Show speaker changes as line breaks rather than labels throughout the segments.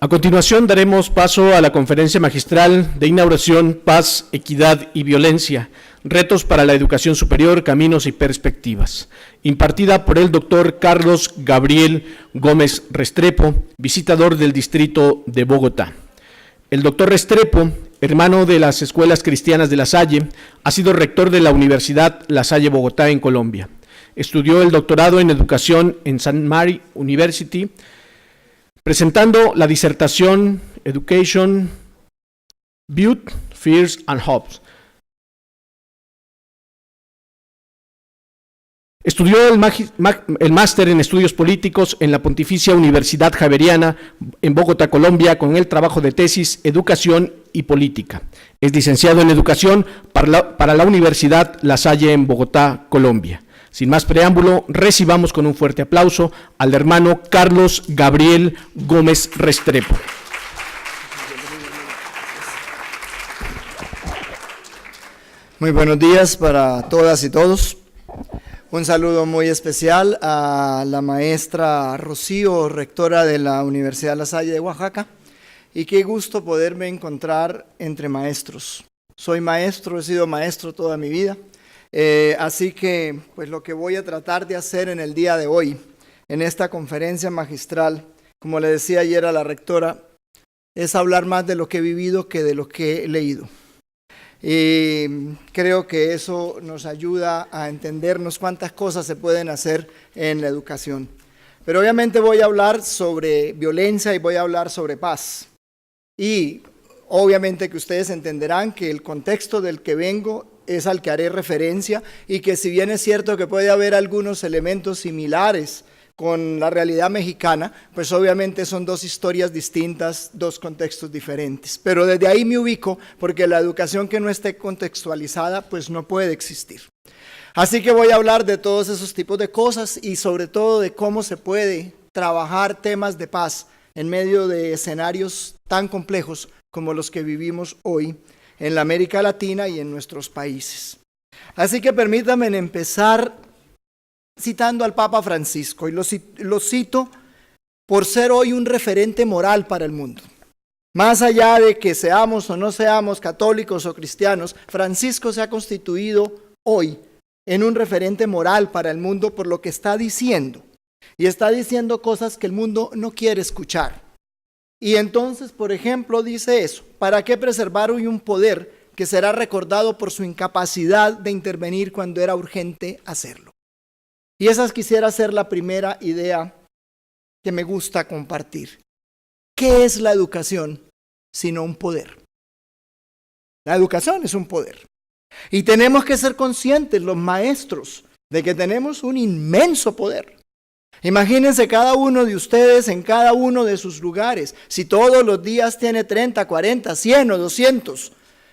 A continuación daremos paso a la conferencia magistral de inauguración Paz, Equidad y Violencia, retos para la educación superior, caminos y perspectivas, impartida por el doctor Carlos Gabriel Gómez Restrepo, visitador del distrito de Bogotá. El doctor Restrepo, hermano de las Escuelas Cristianas de La Salle, ha sido rector de la Universidad La Salle Bogotá en Colombia. Estudió el doctorado en educación en St. Mary University, presentando la disertación Education, Beauty, Fears and Hopes. Estudió el máster en estudios políticos en la Pontificia Universidad Javeriana en Bogotá, Colombia, con el trabajo de tesis Educación y Política. Es licenciado en Educación para la Universidad La Salle en Bogotá, Colombia. Sin más preámbulo, recibamos con un fuerte aplauso al hermano Carlos Gabriel Gómez Restrepo.
Muy buenos días para todas y todos. Un saludo muy especial a la maestra Rocío, rectora de la Universidad La Salle de Oaxaca, y qué gusto poderme encontrar entre maestros. Soy maestro, he sido maestro toda mi vida. Así que pues lo que voy a tratar de hacer en el día de hoy, en esta conferencia magistral, como le decía ayer a la rectora, es hablar más de lo que he vivido que de lo que he leído. Y creo que eso nos ayuda a entendernos cuántas cosas se pueden hacer en la educación. Pero obviamente voy a hablar sobre violencia y voy a hablar sobre paz. Y obviamente que ustedes entenderán que el contexto del que vengo es al que haré referencia y que si bien es cierto que puede haber algunos elementos similares con la realidad mexicana, pues obviamente son dos historias distintas, dos contextos diferentes. Pero desde ahí me ubico porque la educación que no esté contextualizada pues no puede existir. Así que voy a hablar de todos esos tipos de cosas y sobre todo de cómo se puede trabajar temas de paz en medio de escenarios tan complejos como los que vivimos hoy en la América Latina y en nuestros países. Así que permítanme empezar citando al Papa Francisco, y lo cito por ser hoy un referente moral para el mundo. Más allá de que seamos o no seamos católicos o cristianos, Francisco se ha constituido hoy en un referente moral para el mundo por lo que está diciendo. Y está diciendo cosas que el mundo no quiere escuchar. Y entonces, por ejemplo, dice eso: ¿para qué preservar hoy un poder que será recordado por su incapacidad de intervenir cuando era urgente hacerlo? Y esa quisiera ser la primera idea que me gusta compartir. ¿Qué es la educación sino un poder? La educación es un poder. Y tenemos que ser conscientes, los maestros, de que tenemos un inmenso poder. Imagínense cada uno de ustedes en cada uno de sus lugares. Si todos los días tiene 30, 40, 100 o 200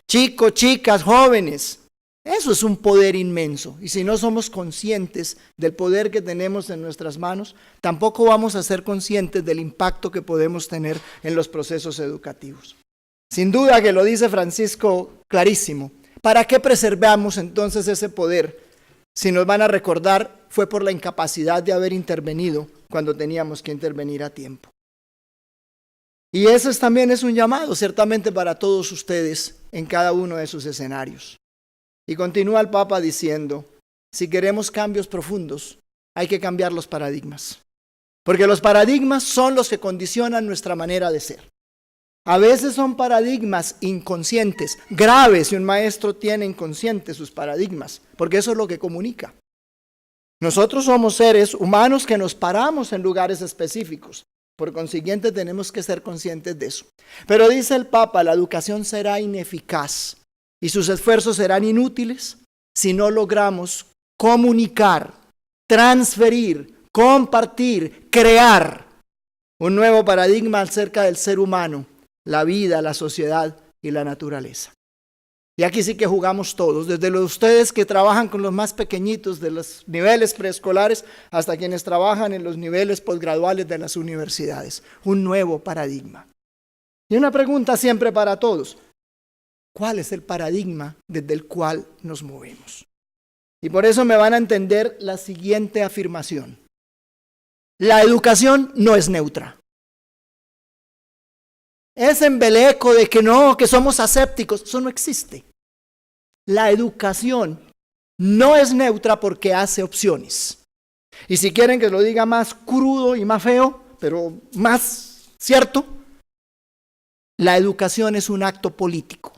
chicos, chicas, jóvenes, eso es un poder inmenso. Y si no somos conscientes del poder que tenemos en nuestras manos, tampoco vamos a ser conscientes del impacto que podemos tener en los procesos educativos. Sin duda que lo dice Francisco clarísimo. ¿Para qué preservamos entonces ese poder? Si nos van a recordar, fue por la incapacidad de haber intervenido cuando teníamos que intervenir a tiempo. Y eso también es un llamado, ciertamente, para todos ustedes en cada uno de sus escenarios. Y continúa el Papa diciendo, si queremos cambios profundos, hay que cambiar los paradigmas. Porque los paradigmas son los que condicionan nuestra manera de ser. A veces son paradigmas inconscientes, graves si un maestro tiene inconscientes sus paradigmas, porque eso es lo que comunica. Nosotros somos seres humanos que nos paramos en lugares específicos, por consiguiente tenemos que ser conscientes de eso. Pero dice el Papa, la educación será ineficaz y sus esfuerzos serán inútiles si no logramos comunicar, transferir, compartir, crear un nuevo paradigma acerca del ser humano, la vida, la sociedad y la naturaleza. Y aquí sí que jugamos todos, desde los ustedes que trabajan con los más pequeñitos de los niveles preescolares hasta quienes trabajan en los niveles posgraduales de las universidades. Un nuevo paradigma. Y una pregunta siempre para todos: ¿cuál es el paradigma desde el cual nos movemos? Y por eso me van a entender la siguiente afirmación. La educación no es neutra. ese embeleco de que no, que somos asépticos, eso no existe. La educación no es neutra porque hace opciones. Y si quieren que lo diga más crudo y más feo, pero más cierto, la educación es un acto político.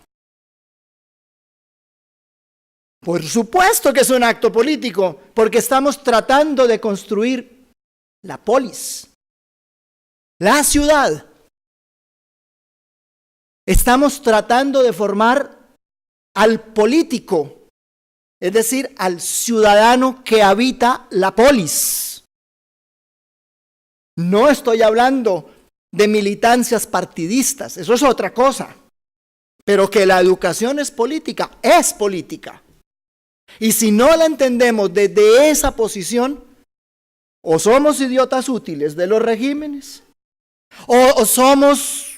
Por supuesto que es un acto político, porque estamos tratando de construir la polis, la ciudad. Estamos tratando de formar al político, es decir, al ciudadano que habita la polis. No estoy hablando de militancias partidistas, eso es otra cosa. Pero que la educación es política, es política. Y si no la entendemos desde esa posición, o somos idiotas útiles de los regímenes, o somos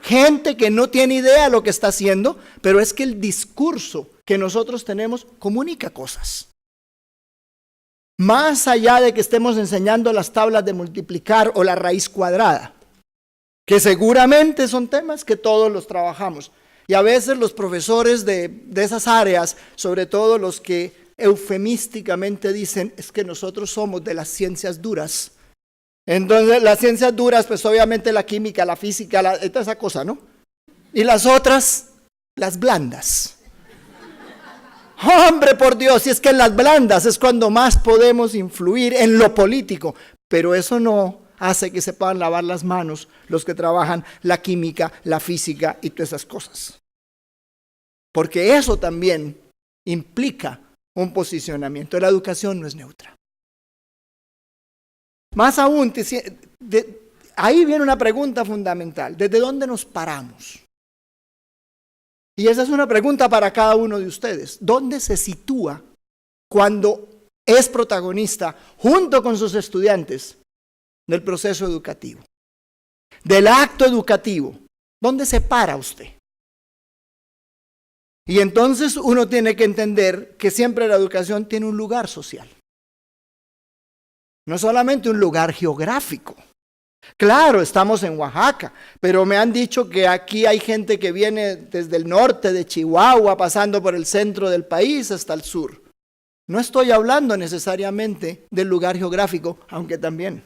gente que no tiene idea de lo que está haciendo, pero es que el discurso que nosotros tenemos comunica cosas. Más allá de que estemos enseñando las tablas de multiplicar o la raíz cuadrada, que seguramente son temas que todos los trabajamos. Y a veces los profesores de esas áreas, sobre todo los que eufemísticamente dicen, es que nosotros somos de las ciencias duras. Entonces, las ciencias duras, pues obviamente la química, la física, toda esa cosa, ¿no? Y las otras, las blandas. Hombre, por Dios, si es que en las blandas es cuando más podemos influir en lo político, pero eso no hace que se puedan lavar las manos los que trabajan la química, la física y todas esas cosas. Porque eso también implica un posicionamiento. La educación no es neutra. Más aún, ahí viene una pregunta fundamental. ¿Desde dónde nos paramos? Y esa es una pregunta para cada uno de ustedes. ¿Dónde se sitúa cuando es protagonista, junto con sus estudiantes, del proceso educativo? Del acto educativo. ¿Dónde se para usted? Y entonces uno tiene que entender que siempre la educación tiene un lugar social. No solamente un lugar geográfico. Claro, estamos en Oaxaca, pero me han dicho que aquí hay gente que viene desde el norte de Chihuahua, pasando por el centro del país hasta el sur. No estoy hablando necesariamente del lugar geográfico, aunque también,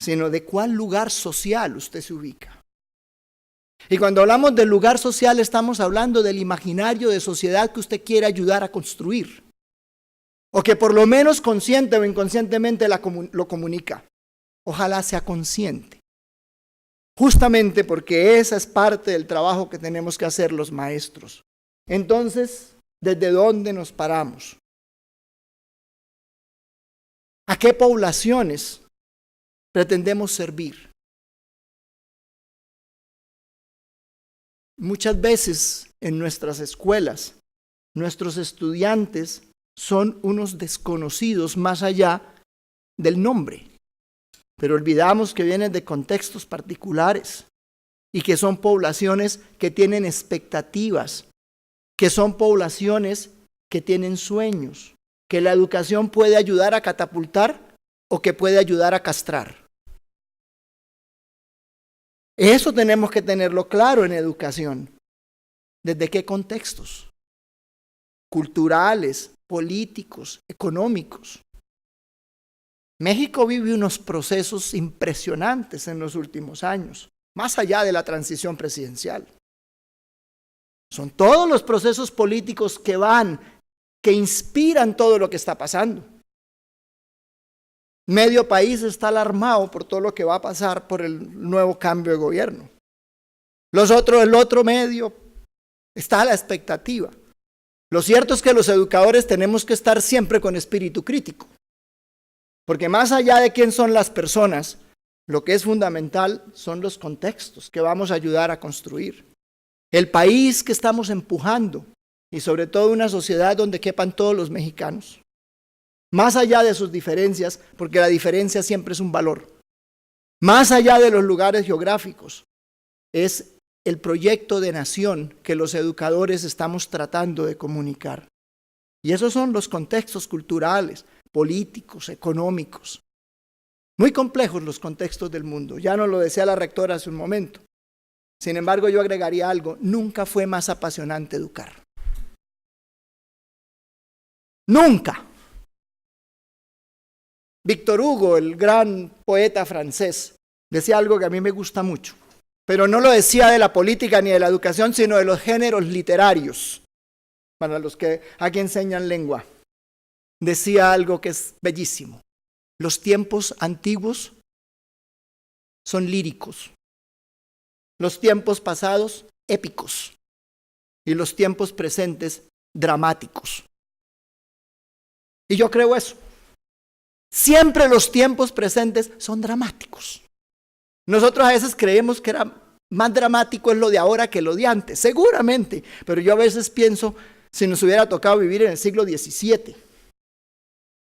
sino de cuál lugar social usted se ubica. Y cuando hablamos del lugar social, estamos hablando del imaginario de sociedad que usted quiere ayudar a construir. O que por lo menos consciente o inconscientemente lo comunica. Ojalá sea consciente. Justamente porque esa es parte del trabajo que tenemos que hacer los maestros. Entonces, ¿desde dónde nos paramos? ¿A qué poblaciones pretendemos servir? Muchas veces en nuestras escuelas, nuestros estudiantes son unos desconocidos más allá del nombre, pero olvidamos que vienen de contextos particulares y que son poblaciones que tienen expectativas, que son poblaciones que tienen sueños, que la educación puede ayudar a catapultar o que puede ayudar a castrar. Eso tenemos que tenerlo claro en educación. ¿Desde qué contextos? Culturales, políticos, económicos. México vive unos procesos impresionantes en los últimos años, más allá de la transición presidencial. Son todos los procesos políticos que inspiran todo lo que está pasando. Medio país está alarmado por todo lo que va a pasar por el nuevo cambio de gobierno. El otro medio está a la expectativa. Lo cierto es que los educadores tenemos que estar siempre con espíritu crítico, porque más allá de quién son las personas, lo que es fundamental son los contextos que vamos a ayudar a construir. El país que estamos empujando y sobre todo una sociedad donde quepan todos los mexicanos. Más allá de sus diferencias, porque la diferencia siempre es un valor. Más allá de los lugares geográficos, es el proyecto de nación que los educadores estamos tratando de comunicar. Y esos son los contextos culturales, políticos, económicos. Muy complejos los contextos del mundo. Ya nos lo decía la rectora hace un momento. Sin embargo, yo agregaría algo, nunca fue más apasionante educar. Nunca. Víctor Hugo, el gran poeta francés, decía algo que a mí me gusta mucho, pero no lo decía de la política ni de la educación, sino de los géneros literarios, para los que aquí enseñan lengua. Decía algo que es bellísimo. Los tiempos antiguos son líricos, los tiempos pasados épicos y los tiempos presentes dramáticos. Y yo creo eso. Siempre los tiempos presentes son dramáticos. Nosotros a veces creemos que era más dramático es lo de ahora que lo de antes, seguramente, pero yo a veces pienso si nos hubiera tocado vivir en el siglo XVII.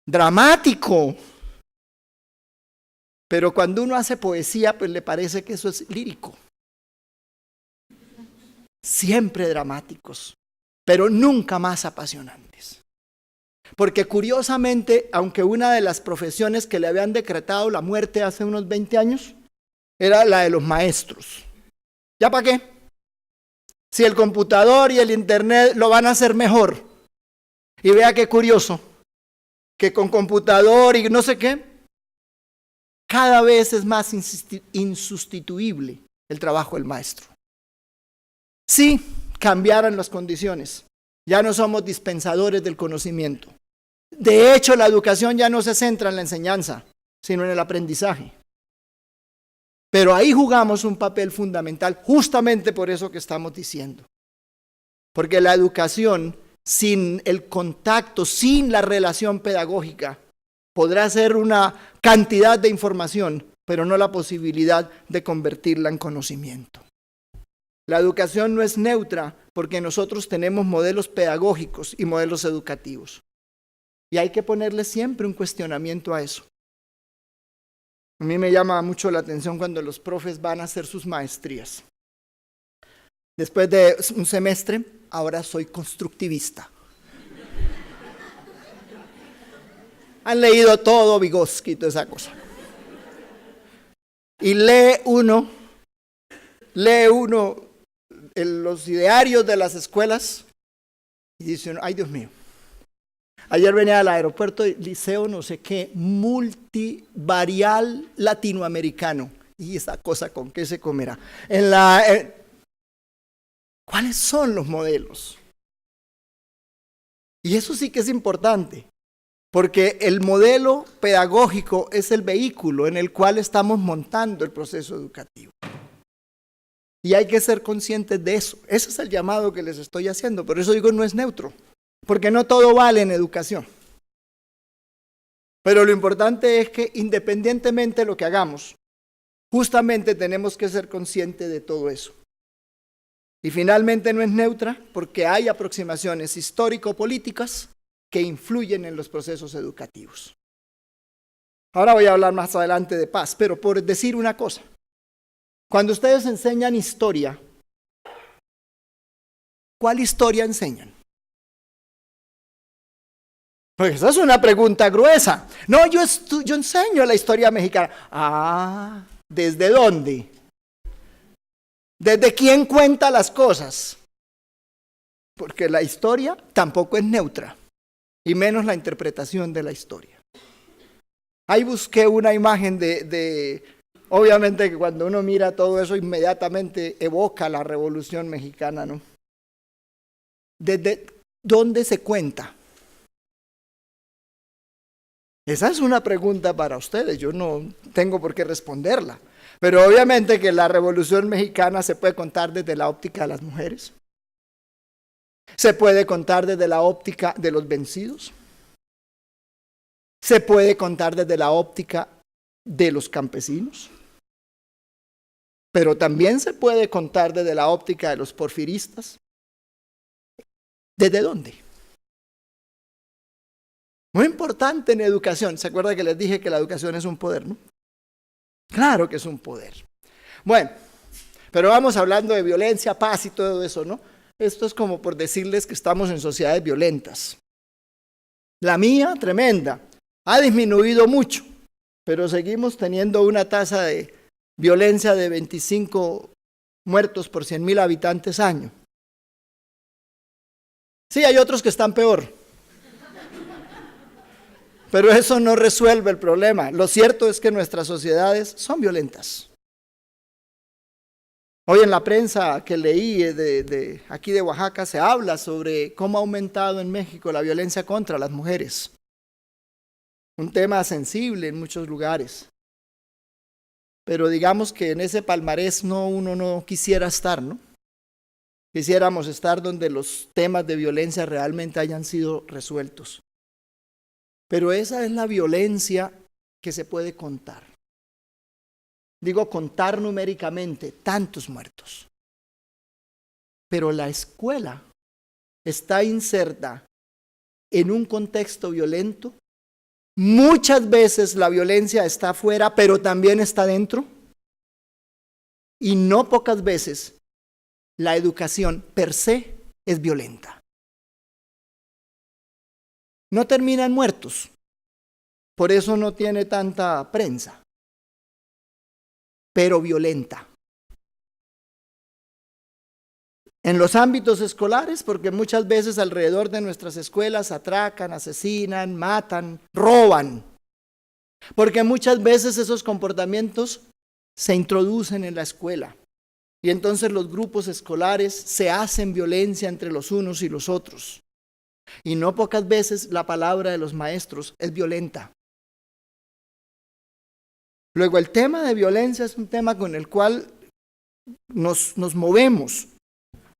Dramático. Pero cuando uno hace poesía, pues le parece que eso es lírico. Siempre dramáticos, pero nunca más apasionantes. Porque curiosamente, aunque una de las profesiones que le habían decretado la muerte hace unos 20 años, era la de los maestros. ¿Ya para qué? Si el computador y el internet lo van a hacer mejor. Y vea qué curioso, que con computador y no sé qué, cada vez es más insustituible el trabajo del maestro. Sí, cambiaron las condiciones. Ya no somos dispensadores del conocimiento. De hecho, la educación ya no se centra en la enseñanza, sino en el aprendizaje. Pero ahí jugamos un papel fundamental, justamente por eso que estamos diciendo. Porque la educación, sin el contacto, sin la relación pedagógica, podrá ser una cantidad de información, pero no la posibilidad de convertirla en conocimiento. La educación no es neutra porque nosotros tenemos modelos pedagógicos y modelos educativos. Y hay que ponerle siempre un cuestionamiento a eso. A mí me llama mucho la atención cuando los profes van a hacer sus maestrías. Después de un semestre, ahora soy constructivista. Han leído todo Vygotsky y toda esa cosa. Y lee uno los idearios de las escuelas y dice uno, ay Dios mío. Ayer venía al aeropuerto, liceo no sé qué, multivarial latinoamericano. Y esa cosa, ¿con qué se comerá? ¿Cuáles son los modelos? Y eso sí que es importante, porque el modelo pedagógico es el vehículo en el cual estamos montando el proceso educativo. Y hay que ser conscientes de eso. Ese es el llamado que les estoy haciendo. Por eso digo, no es neutro. Porque no todo vale en educación. Pero lo importante es que independientemente de lo que hagamos, justamente tenemos que ser conscientes de todo eso. Y finalmente no es neutra porque hay aproximaciones histórico-políticas que influyen en los procesos educativos. Ahora voy a hablar más adelante de paz, pero por decir una cosa. Cuando ustedes enseñan historia, ¿cuál historia enseñan? Pues esa es una pregunta gruesa. No, yo enseño la historia mexicana. Ah, ¿desde dónde? ¿Desde quién cuenta las cosas? Porque la historia tampoco es neutra, y menos la interpretación de la historia. Ahí busqué una imagen obviamente que cuando uno mira todo eso inmediatamente evoca la Revolución Mexicana, ¿no? ¿Desde dónde se cuenta? Esa es una pregunta para ustedes, yo no tengo por qué responderla. Pero obviamente que la Revolución Mexicana se puede contar desde la óptica de las mujeres. Se puede contar desde la óptica de los vencidos. Se puede contar desde la óptica de los campesinos. Pero también se puede contar desde la óptica de los porfiristas. ¿Desde dónde? Muy importante en educación. ¿Se acuerda que les dije que la educación es un poder, no? Claro que es un poder. Bueno, pero vamos hablando de violencia, paz y todo eso, ¿no? Esto es como por decirles que estamos en sociedades violentas. La mía, tremenda, ha disminuido mucho, pero seguimos teniendo una tasa de violencia de 25 muertos por 100.000 habitantes año. Sí, hay otros que están peor. Pero eso no resuelve el problema. Lo cierto es que nuestras sociedades son violentas. Hoy en la prensa que leí aquí de Oaxaca se habla sobre cómo ha aumentado en México la violencia contra las mujeres. Un tema sensible en muchos lugares. Pero digamos que en ese palmarés uno no quisiera estar, ¿no? Quisiéramos estar donde los temas de violencia realmente hayan sido resueltos. Pero esa es la violencia que se puede contar. Digo contar numéricamente, tantos muertos. Pero la escuela está inserta en un contexto violento. Muchas veces la violencia está afuera, pero también está dentro. Y no pocas veces la educación per se es violenta. No terminan muertos, por eso no tiene tanta prensa, pero violenta. En los ámbitos escolares, porque muchas veces alrededor de nuestras escuelas atracan, asesinan, matan, roban, porque muchas veces esos comportamientos se introducen en la escuela y entonces los grupos escolares se hacen violencia entre los unos y los otros. Y no pocas veces la palabra de los maestros es violenta. Luego el tema de violencia es un tema con el cual nos movemos,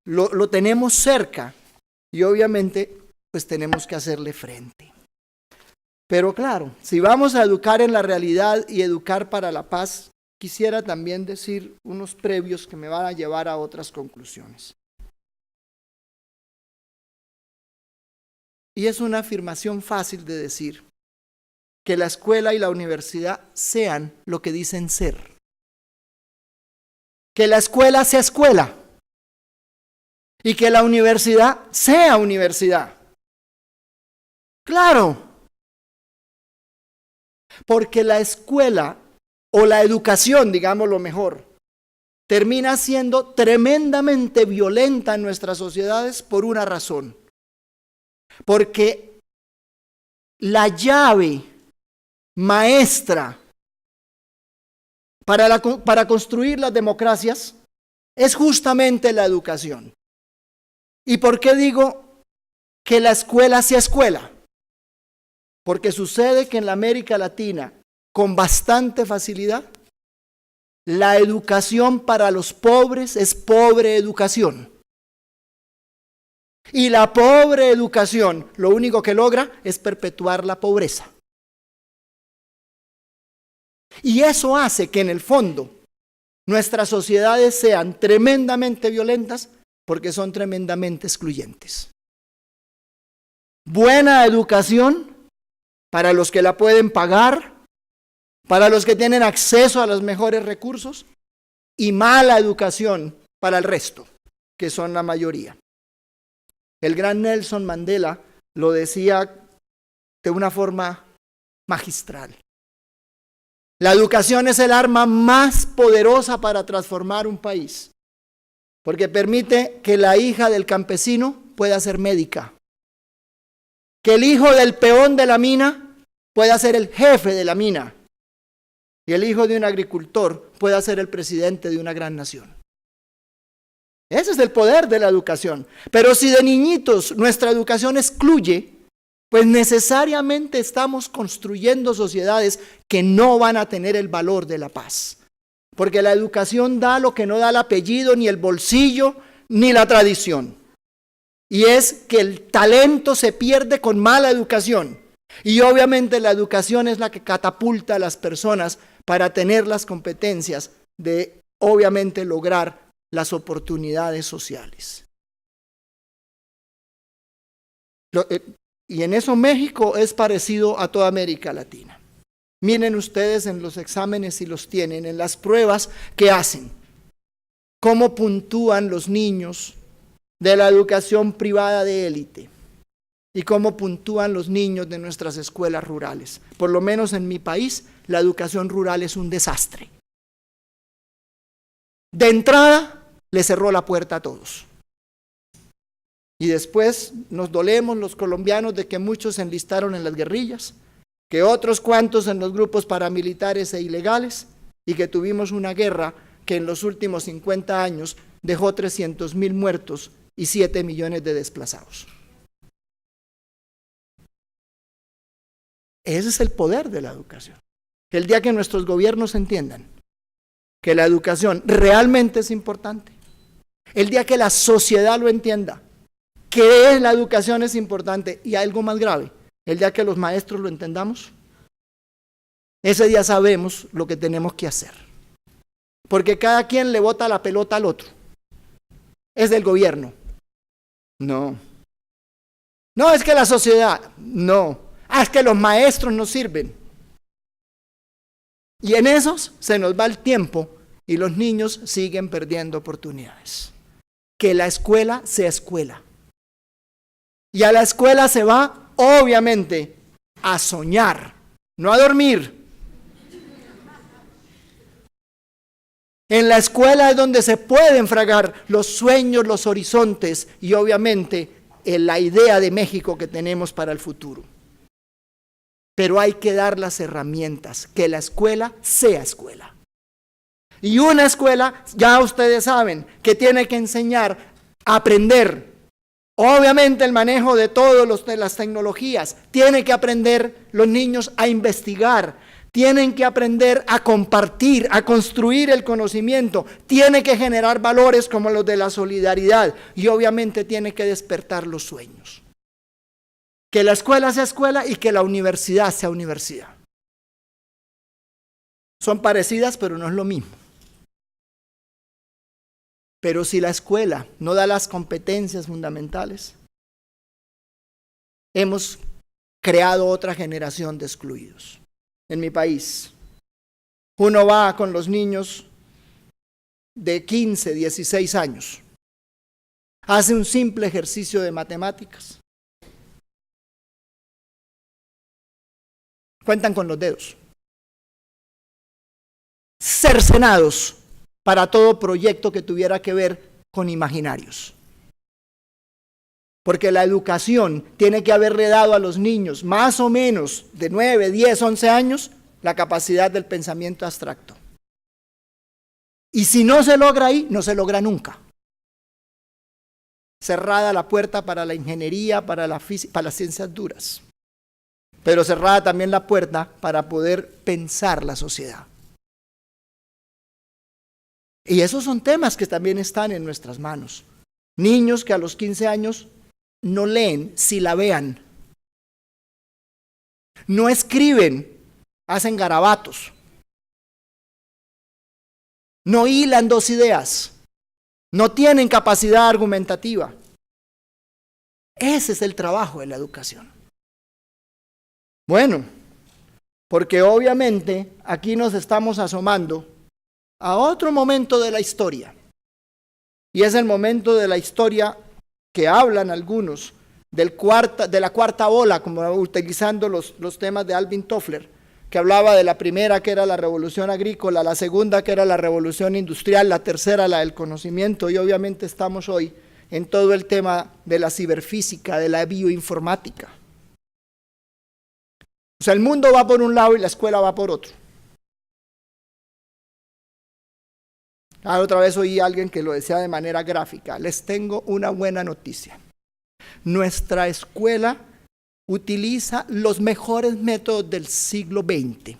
lo tenemos cerca y obviamente pues tenemos que hacerle frente. Pero claro, si vamos a educar en la realidad y educar para la paz, quisiera también decir unos previos que me van a llevar a otras conclusiones. Y es una afirmación fácil de decir, que la escuela y la universidad sean lo que dicen ser. Que la escuela sea escuela y que la universidad sea universidad. Claro, porque la escuela o la educación, digámoslo mejor, termina siendo tremendamente violenta en nuestras sociedades por una razón. Porque la llave maestra para construir las democracias es justamente la educación. ¿Y por qué digo que la escuela sea escuela? Porque sucede que en la América Latina, con bastante facilidad, la educación para los pobres es pobre educación. Y la pobre educación lo único que logra es perpetuar la pobreza. Y eso hace que en el fondo nuestras sociedades sean tremendamente violentas porque son tremendamente excluyentes. Buena educación para los que la pueden pagar, para los que tienen acceso a los mejores recursos, y mala educación para el resto, que son la mayoría. El gran Nelson Mandela lo decía de una forma magistral. La educación es el arma más poderosa para transformar un país, porque permite que la hija del campesino pueda ser médica, que el hijo del peón de la mina pueda ser el jefe de la mina, y el hijo de un agricultor pueda ser el presidente de una gran nación. Ese es el poder de la educación. Pero si de niñitos nuestra educación excluye, pues necesariamente estamos construyendo sociedades que no van a tener el valor de la paz. Porque la educación da lo que no da el apellido, ni el bolsillo, ni la tradición. Y es que el talento se pierde con mala educación. Y obviamente la educación es la que catapulta a las personas para tener las competencias de, obviamente, lograr las oportunidades sociales. Y en eso México es parecido a toda América Latina. Miren ustedes en los exámenes, si los tienen, en las pruebas que hacen, cómo puntúan los niños de la educación privada de élite y cómo puntúan los niños de nuestras escuelas rurales. Por lo menos en mi país, la educación rural es un desastre. De entrada, le cerró la puerta a todos. Y después nos dolemos los colombianos de que muchos se enlistaron en las guerrillas, que otros cuantos en los grupos paramilitares e ilegales, y que tuvimos una guerra que en los últimos 50 años dejó 300,000 muertos y 7 millones de desplazados. Ese es el poder de la educación. El día que nuestros gobiernos entiendan que la educación realmente es importante, el día que la sociedad lo entienda, que la educación es importante, y algo más grave, el día que los maestros lo entendamos, ese día sabemos lo que tenemos que hacer. Porque cada quien le bota la pelota al otro. Es del gobierno. No. No, es que la sociedad. No. Es que los maestros no sirven. Y en esos se nos va el tiempo y los niños siguen perdiendo oportunidades. Que la escuela sea escuela. Y a la escuela se va, obviamente, a soñar, no a dormir. En la escuela es donde se pueden fraguar los sueños, los horizontes y obviamente la idea de México que tenemos para el futuro. Pero hay que dar las herramientas, que la escuela sea escuela. Y una escuela, ya ustedes saben, que tiene que enseñar a aprender. Obviamente el manejo de todas las tecnologías. Tiene que aprender los niños a investigar. Tienen que aprender a compartir, a construir el conocimiento. Tiene que generar valores como los de la solidaridad. Y obviamente tiene que despertar los sueños. Que la escuela sea escuela y que la universidad sea universidad. Son parecidas, pero no es lo mismo. Pero si la escuela no da las competencias fundamentales, hemos creado otra generación de excluidos. En mi país, uno va con los niños de 15, 16 años, hace un simple ejercicio de matemáticas. Cuentan con los dedos. Cercenados para todo proyecto que tuviera que ver con imaginarios. Porque la educación tiene que haberle dado a los niños más o menos de 9, 10, 11 años la capacidad del pensamiento abstracto. Y si no se logra ahí, no se logra nunca. Cerrada la puerta para la ingeniería, para la física, para las ciencias duras. Pero cerrada también la puerta para poder pensar la sociedad. Y esos son temas que también están en nuestras manos. Niños que a los 15 años no leen, silabean. No escriben, hacen garabatos. No hilan dos ideas. No tienen capacidad argumentativa. Ese es el trabajo de la educación. Bueno, porque obviamente aquí nos estamos asomando a otro momento de la historia. Y es el momento de la historia que hablan algunos de la cuarta ola, como utilizando los temas de Alvin Toffler, que hablaba de la primera, que era la revolución agrícola, la segunda, que era la revolución industrial, la tercera, la del conocimiento, y obviamente estamos hoy en todo el tema de la ciberfísica, de la bioinformática. O sea, el mundo va por un lado y la escuela va por otro. Otra vez oí a alguien que lo decía de manera gráfica. Les tengo una buena noticia. Nuestra escuela utiliza los mejores métodos del siglo XX,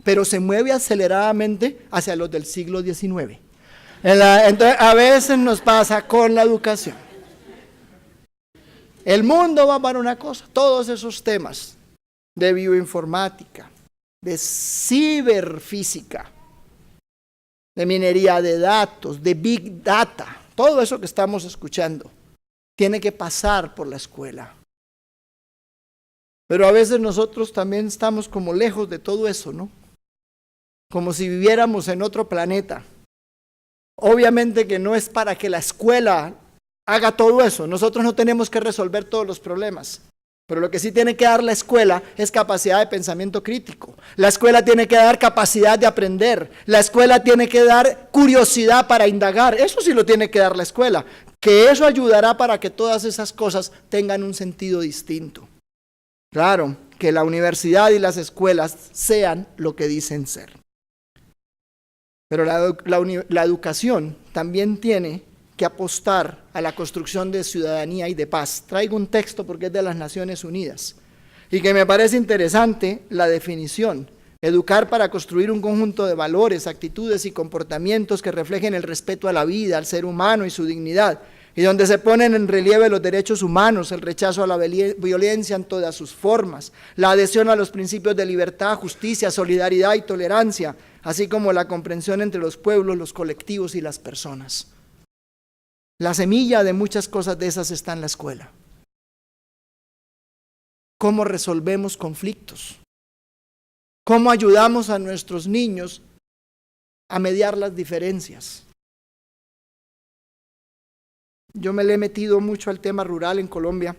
pero se mueve aceleradamente hacia los del siglo XIX. Entonces, a veces nos pasa con la educación. El mundo va para una cosa, todos esos temas de bioinformática, de ciberfísica, de minería de datos, de big data, todo eso que estamos escuchando, tiene que pasar por la escuela. Pero a veces nosotros también estamos como lejos de todo eso, ¿no? Como si viviéramos en otro planeta. Obviamente que no es para que la escuela haga todo eso. Nosotros no tenemos que resolver todos los problemas. Pero lo que sí tiene que dar la escuela es capacidad de pensamiento crítico. La escuela tiene que dar capacidad de aprender. La escuela tiene que dar curiosidad para indagar. Eso sí lo tiene que dar la escuela. Que eso ayudará para que todas esas cosas tengan un sentido distinto. Claro, que la universidad y las escuelas sean lo que dicen ser. Pero la educación también tiene que apostar a la construcción de ciudadanía y de paz. Traigo un texto porque es de las Naciones Unidas y que me parece interesante la definición. Educar para construir un conjunto de valores, actitudes y comportamientos que reflejen el respeto a la vida, al ser humano y su dignidad, y donde se ponen en relieve los derechos humanos, el rechazo a la violencia en todas sus formas, la adhesión a los principios de libertad, justicia, solidaridad y tolerancia, así como la comprensión entre los pueblos, los colectivos y las personas. La semilla de muchas cosas de esas está en la escuela. ¿Cómo resolvemos conflictos? ¿Cómo ayudamos a nuestros niños a mediar las diferencias? Yo me le he metido mucho al tema rural en Colombia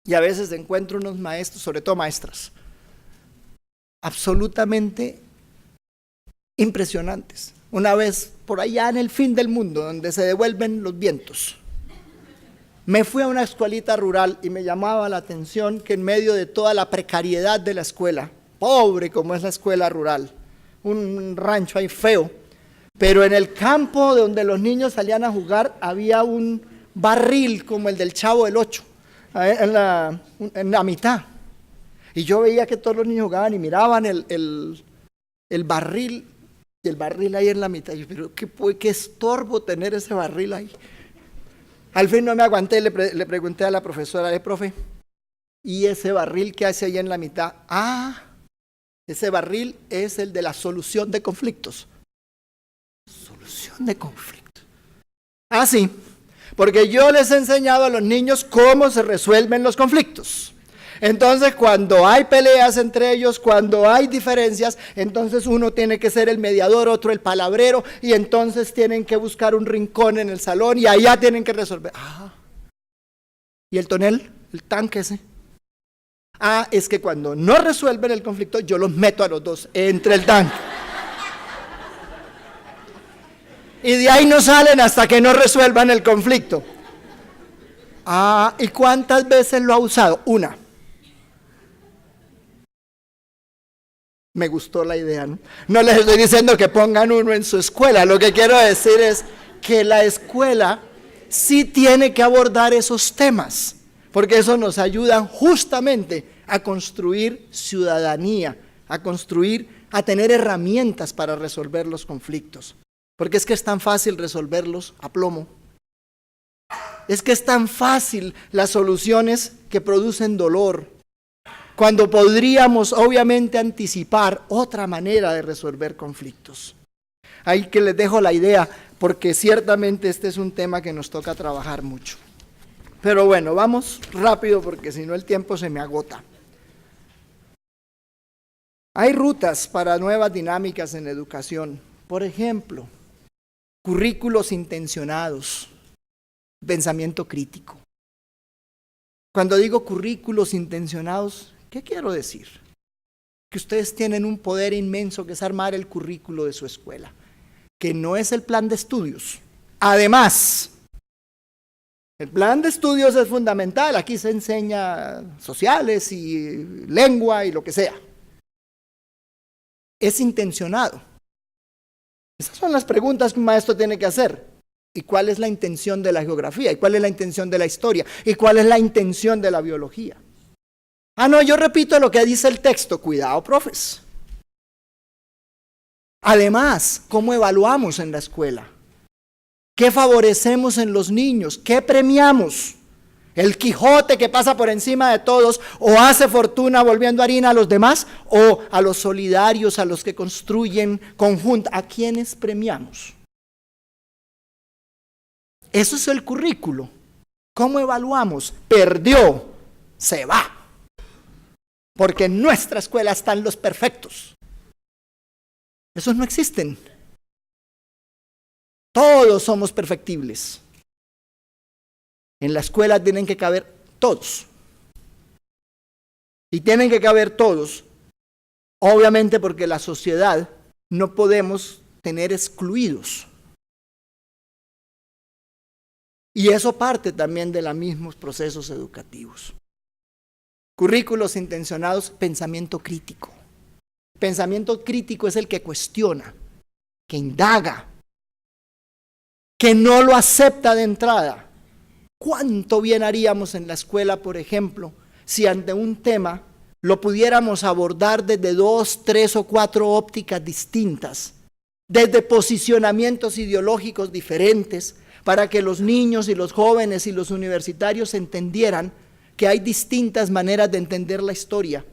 y a veces encuentro unos maestros, sobre todo maestras, absolutamente impresionantes. Una vez por allá en el fin del mundo, donde se devuelven los vientos, me fui a una escuelita rural y me llamaba la atención que en medio de toda la precariedad de la escuela, pobre como es la escuela rural, un rancho ahí feo, pero en el campo donde los niños salían a jugar había un barril como el del Chavo del Ocho, en la mitad. Y yo veía que todos los niños jugaban y miraban el barril, y el barril ahí en la mitad. Yo, pero qué estorbo tener ese barril ahí. Al fin no me aguanté, le pregunté a la profesora, profe, ¿y ese barril que hace ahí en la mitad? Ese barril es el de la solución de conflictos. Solución de conflictos. Sí, porque yo les he enseñado a los niños cómo se resuelven los conflictos. Entonces, cuando hay peleas entre ellos, cuando hay diferencias, entonces uno tiene que ser el mediador, otro el palabrero, y entonces tienen que buscar un rincón en el salón y allá tienen que resolver. ¿Y el tonel? ¿El tanque ese? Es que cuando no resuelven el conflicto, yo los meto a los dos entre el tanque. Y de ahí no salen hasta que no resuelvan el conflicto. ¿Y cuántas veces lo ha usado? Una. Me gustó la idea, ¿no? No les estoy diciendo que pongan uno en su escuela. Lo que quiero decir es que la escuela sí tiene que abordar esos temas, porque eso nos ayuda justamente a construir ciudadanía, a tener herramientas para resolver los conflictos. Porque es que es tan fácil resolverlos a plomo. Es que es tan fácil las soluciones que producen dolor, cuando podríamos obviamente anticipar otra manera de resolver conflictos. Ahí que les dejo la idea, porque ciertamente este es un tema que nos toca trabajar mucho. Pero bueno, vamos rápido porque si no el tiempo se me agota. Hay rutas para nuevas dinámicas en la educación. Por ejemplo, currículos intencionados, pensamiento crítico. Cuando digo currículos intencionados, ¿qué quiero decir? Que ustedes tienen un poder inmenso que es armar el currículo de su escuela, que no es el plan de estudios. Además, el plan de estudios es fundamental, aquí se enseña sociales y lengua y lo que sea. Es intencionado. Esas son las preguntas que un maestro tiene que hacer. ¿Y cuál es la intención de la geografía? ¿Y cuál es la intención de la historia? ¿Y cuál es la intención de la biología? No, yo repito lo que dice el texto. Cuidado, profes. Además, ¿cómo evaluamos en la escuela? ¿Qué favorecemos en los niños? ¿Qué premiamos? ¿El Quijote que pasa por encima de todos o hace fortuna volviendo harina a los demás? ¿O a los solidarios, a los que construyen conjunto? ¿A quiénes premiamos? Eso es el currículo. ¿Cómo evaluamos? Perdió, se va. Porque en nuestra escuela están los perfectos. Esos no existen. Todos somos perfectibles. En la escuela tienen que caber todos. Y tienen que caber todos, obviamente porque la sociedad no podemos tener excluidos. Y eso parte también de los mismos procesos educativos. Currículos intencionados, pensamiento crítico. Pensamiento crítico es el que cuestiona, que indaga, que no lo acepta de entrada. ¿Cuánto bien haríamos en la escuela, por ejemplo, si ante un tema lo pudiéramos abordar desde 2, 3 o 4 ópticas distintas, desde posicionamientos ideológicos diferentes, para que los niños y los jóvenes y los universitarios entendieran que hay distintas maneras de entender la historia,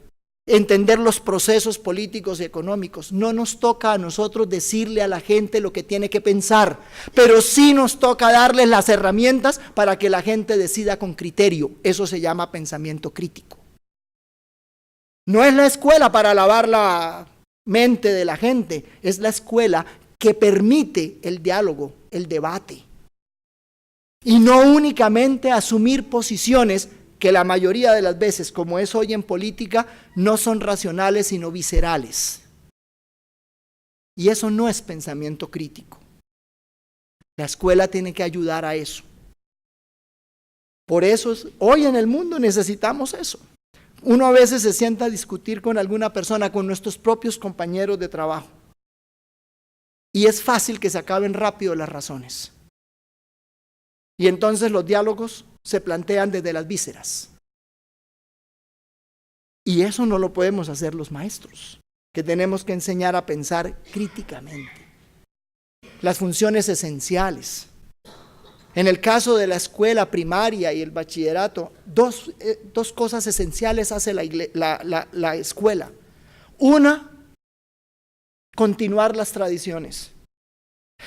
entender los procesos políticos y económicos? No nos toca a nosotros decirle a la gente lo que tiene que pensar, pero sí nos toca darles las herramientas para que la gente decida con criterio. Eso se llama pensamiento crítico. No es la escuela para lavar la mente de la gente, es la escuela que permite el diálogo, el debate. Y no únicamente asumir posiciones que la mayoría de las veces, como es hoy en política, no son racionales sino viscerales. Y eso no es pensamiento crítico. La escuela tiene que ayudar a eso. Por eso hoy en el mundo necesitamos eso. Uno a veces se sienta a discutir con alguna persona, con nuestros propios compañeros de trabajo. Y es fácil que se acaben rápido las razones. Y entonces los diálogos se plantean desde las vísceras. Y eso no lo podemos hacer los maestros, que tenemos que enseñar a pensar críticamente. Las funciones esenciales. En el caso de la escuela primaria y el bachillerato, dos cosas esenciales hace la escuela. Una, continuar las tradiciones.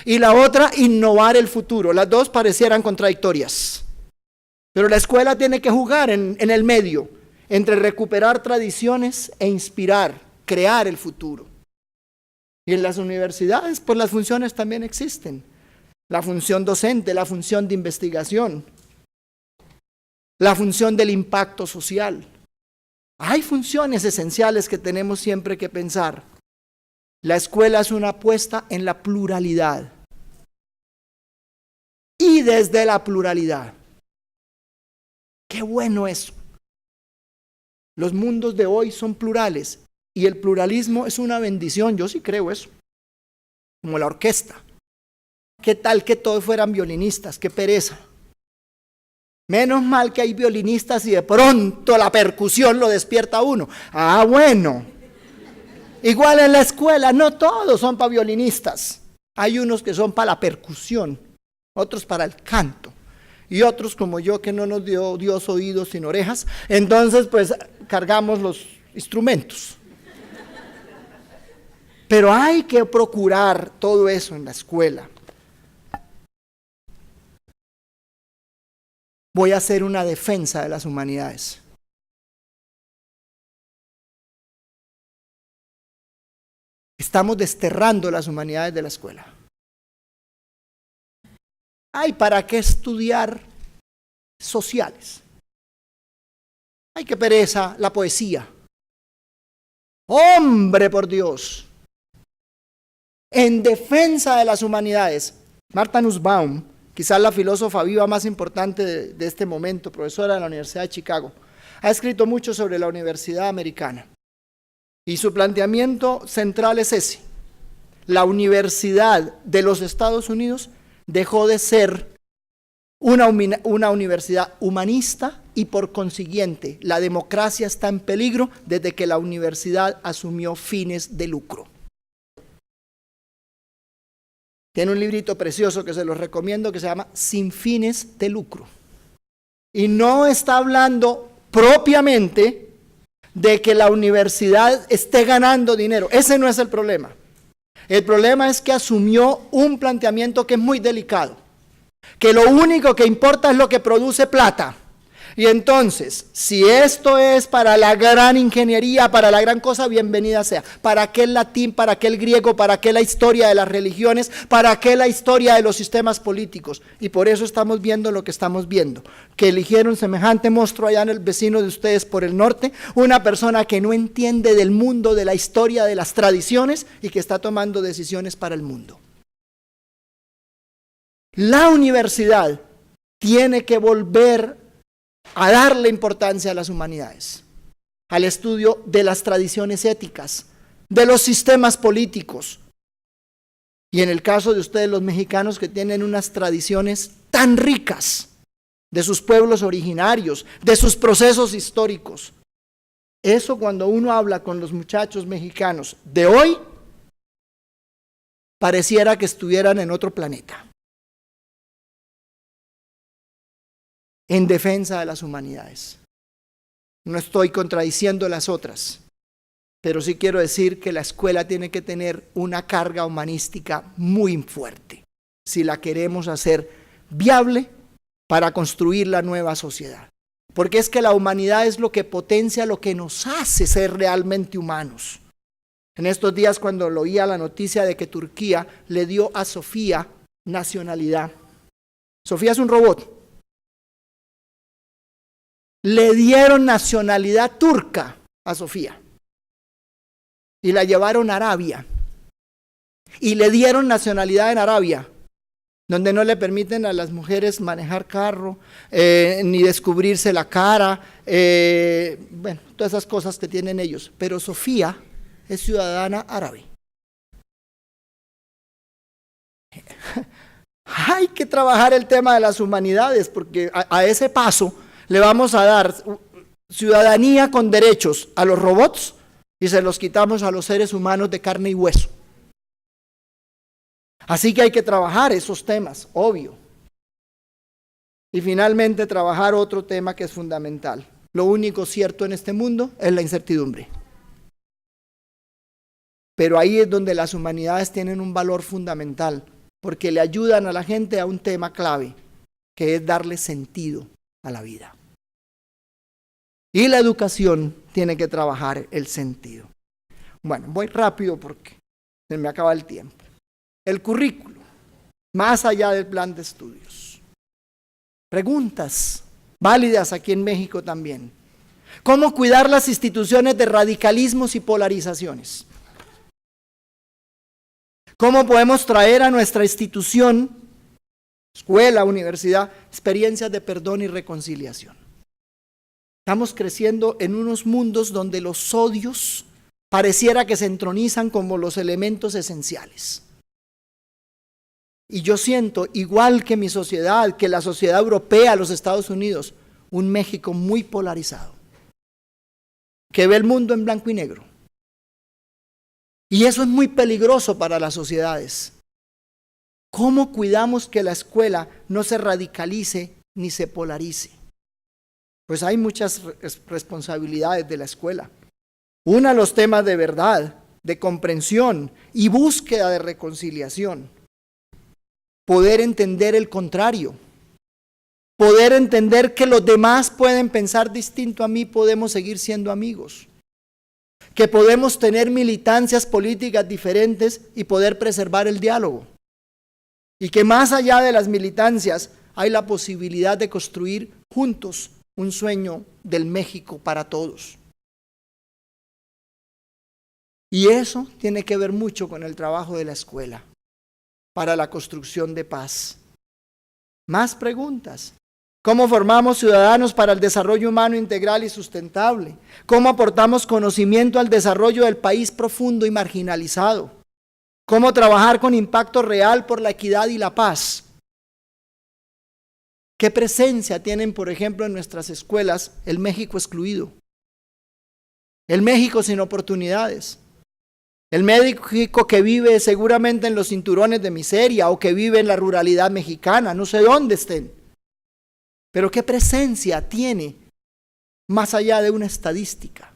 Y la otra, innovar el futuro. Las dos parecieran contradictorias. Pero la escuela tiene que jugar en el medio, entre recuperar tradiciones e inspirar, crear el futuro. Y en las universidades, pues las funciones también existen. La función docente, la función de investigación, la función del impacto social. Hay funciones esenciales que tenemos siempre que pensar. La escuela es una apuesta en la pluralidad. Y desde la pluralidad. ¡Qué bueno eso! Los mundos de hoy son plurales y el pluralismo es una bendición. Yo sí creo eso. Como la orquesta. ¿Qué tal que todos fueran violinistas? ¡Qué pereza! Menos mal que hay violinistas y de pronto la percusión lo despierta a uno. ¡Ah, bueno! Igual en la escuela, no todos son para violinistas. Hay unos que son para la percusión, otros para el canto, y otros como yo que no nos dio Dios oídos sin orejas, entonces pues cargamos los instrumentos. Pero hay que procurar todo eso en la escuela. Voy a hacer una defensa de las humanidades. Estamos desterrando las humanidades de la escuela. Ay, ¿para qué estudiar sociales? Ay, qué pereza la poesía. Hombre, por Dios. En defensa de las humanidades, Martha Nussbaum, quizás la filósofa viva más importante de este momento, profesora de la Universidad de Chicago, ha escrito mucho sobre la universidad americana. Y su planteamiento central es ese. La universidad de los Estados Unidos dejó de ser una universidad humanista y por consiguiente la democracia está en peligro desde que la universidad asumió fines de lucro. Tiene un librito precioso que se los recomiendo que se llama Sin fines de lucro. Y no está hablando propiamente de que la universidad esté ganando dinero. Ese no es el problema. El problema es que asumió un planteamiento que es muy delicado, que lo único que importa es lo que produce plata. Y entonces, si esto es para la gran ingeniería, para la gran cosa, bienvenida sea. ¿Para qué el latín, para qué el griego, para qué la historia de las religiones, para qué la historia de los sistemas políticos? Y por eso estamos viendo lo que estamos viendo, que eligieron semejante monstruo allá en el vecino de ustedes por el norte, una persona que no entiende del mundo, de la historia, de las tradiciones y que está tomando decisiones para el mundo. La universidad tiene que volver a darle importancia a las humanidades, al estudio de las tradiciones éticas, de los sistemas políticos. Y en el caso de ustedes los mexicanos que tienen unas tradiciones tan ricas de sus pueblos originarios, de sus procesos históricos. Eso cuando uno habla con los muchachos mexicanos de hoy, pareciera que estuvieran en otro planeta. En defensa de las humanidades. No estoy contradiciendo las otras, pero sí quiero decir que la escuela tiene que tener una carga humanística muy fuerte, si la queremos hacer viable para construir la nueva sociedad. Porque es que la humanidad es lo que potencia, lo que nos hace ser realmente humanos. En estos días cuando oía la noticia de que Turquía le dio a Sofía nacionalidad. Sofía es un robot. Le dieron nacionalidad turca a Sofía y la llevaron a Arabia y le dieron nacionalidad en Arabia, donde no le permiten a las mujeres manejar carro, ni descubrirse la cara, bueno, todas esas cosas que tienen ellos, pero Sofía es ciudadana árabe. Hay que trabajar el tema de las humanidades, porque a ese paso le vamos a dar ciudadanía con derechos a los robots y se los quitamos a los seres humanos de carne y hueso. Así que hay que trabajar esos temas, obvio. Y finalmente trabajar otro tema que es fundamental. Lo único cierto en este mundo es la incertidumbre. Pero ahí es donde las humanidades tienen un valor fundamental, porque le ayudan a la gente a un tema clave, que es darle sentido a la vida. Y la educación tiene que trabajar el sentido. Bueno, voy rápido porque se me acaba el tiempo. El currículo, más allá del plan de estudios. Preguntas válidas aquí en México también. ¿Cómo cuidar las instituciones de radicalismos y polarizaciones? ¿Cómo podemos traer a nuestra institución, escuela, universidad, experiencias de perdón y reconciliación? Estamos creciendo en unos mundos donde los odios pareciera que se entronizan como los elementos esenciales. Y yo siento, igual que mi sociedad, que la sociedad europea, los Estados Unidos, un México muy polarizado, que ve el mundo en blanco y negro. Y eso es muy peligroso para las sociedades. ¿Cómo cuidamos que la escuela no se radicalice ni se polarice? Pues hay muchas responsabilidades de la escuela. Una, los temas de verdad, de comprensión y búsqueda de reconciliación. Poder entender el contrario. Poder entender que los demás pueden pensar distinto a mí, podemos seguir siendo amigos. Que podemos tener militancias políticas diferentes y poder preservar el diálogo. Y que más allá de las militancias hay la posibilidad de construir juntos un sueño del México para todos. Y eso tiene que ver mucho con el trabajo de la escuela para la construcción de paz. Más preguntas. ¿Cómo formamos ciudadanos para el desarrollo humano integral y sustentable? ¿Cómo aportamos conocimiento al desarrollo del país profundo y marginalizado? ¿Cómo trabajar con impacto real por la equidad y la paz? ¿Qué presencia tienen, por ejemplo, en nuestras escuelas el México excluido? El México sin oportunidades. El México que vive seguramente en los cinturones de miseria o que vive en la ruralidad mexicana, no sé dónde estén. Pero ¿qué presencia tiene más allá de una estadística?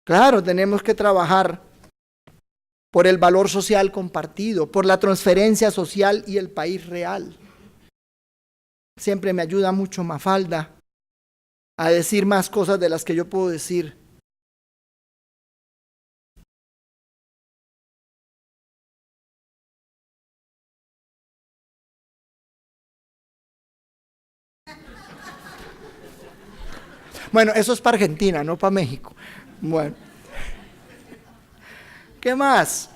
Claro, tenemos que trabajar por el valor social compartido, por la transferencia social y el país real. Siempre me ayuda mucho Mafalda a decir más cosas de las que yo puedo decir. Bueno, eso es para Argentina, no para México. Bueno. ¿Qué más?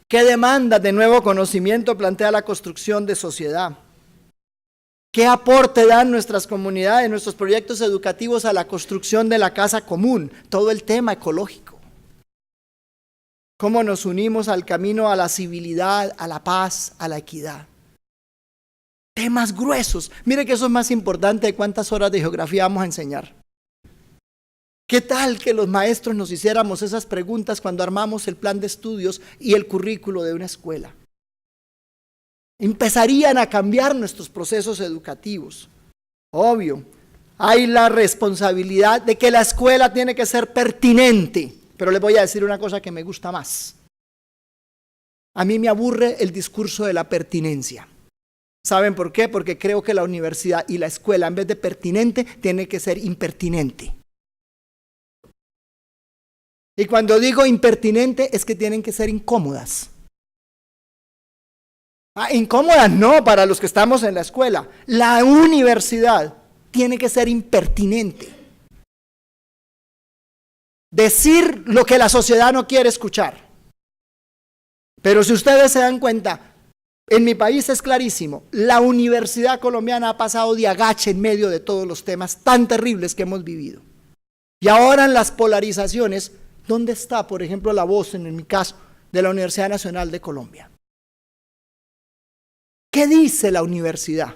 ¿Qué demanda de nuevo conocimiento plantea la construcción de sociedad? ¿Qué aporte dan nuestras comunidades, nuestros proyectos educativos a la construcción de la casa común? Todo el tema ecológico. ¿Cómo nos unimos al camino a la civilidad, a la paz, a la equidad? Temas gruesos. Mire que eso es más importante de cuántas horas de geografía vamos a enseñar. ¿Qué tal que los maestros nos hiciéramos esas preguntas cuando armamos el plan de estudios y el currículo de una escuela? Empezarían a cambiar nuestros procesos educativos. Obvio, hay la responsabilidad de que la escuela tiene que ser pertinente, pero les voy a decir una cosa que me gusta más. A mí me aburre el discurso de la pertinencia. ¿Saben por qué? Porque creo que la universidad y la escuela, en vez de pertinente, tiene que ser impertinente. Y cuando digo impertinente, es que tienen que ser incómodas. Incómodas no para los que estamos en la escuela. La universidad tiene que ser impertinente. Decir lo que la sociedad no quiere escuchar. Pero si ustedes se dan cuenta, en mi país es clarísimo, la universidad colombiana ha pasado de agache en medio de todos los temas tan terribles que hemos vivido. Y ahora en las polarizaciones, ¿dónde está, por ejemplo, la voz, en mi caso, de la Universidad Nacional de Colombia? ¿Qué dice la universidad?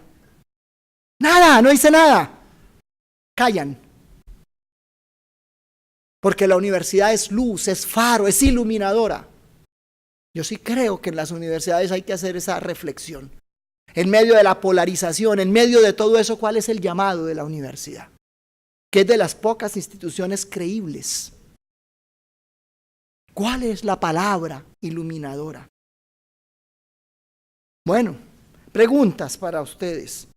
Nada, no dice nada. Callan. Porque la universidad es luz, es faro, es iluminadora. Yo sí creo que en las universidades hay que hacer esa reflexión. En medio de la polarización, en medio de todo eso, ¿cuál es el llamado de la universidad? Que es de las pocas instituciones creíbles. ¿Cuál es la palabra iluminadora? Bueno, preguntas para ustedes.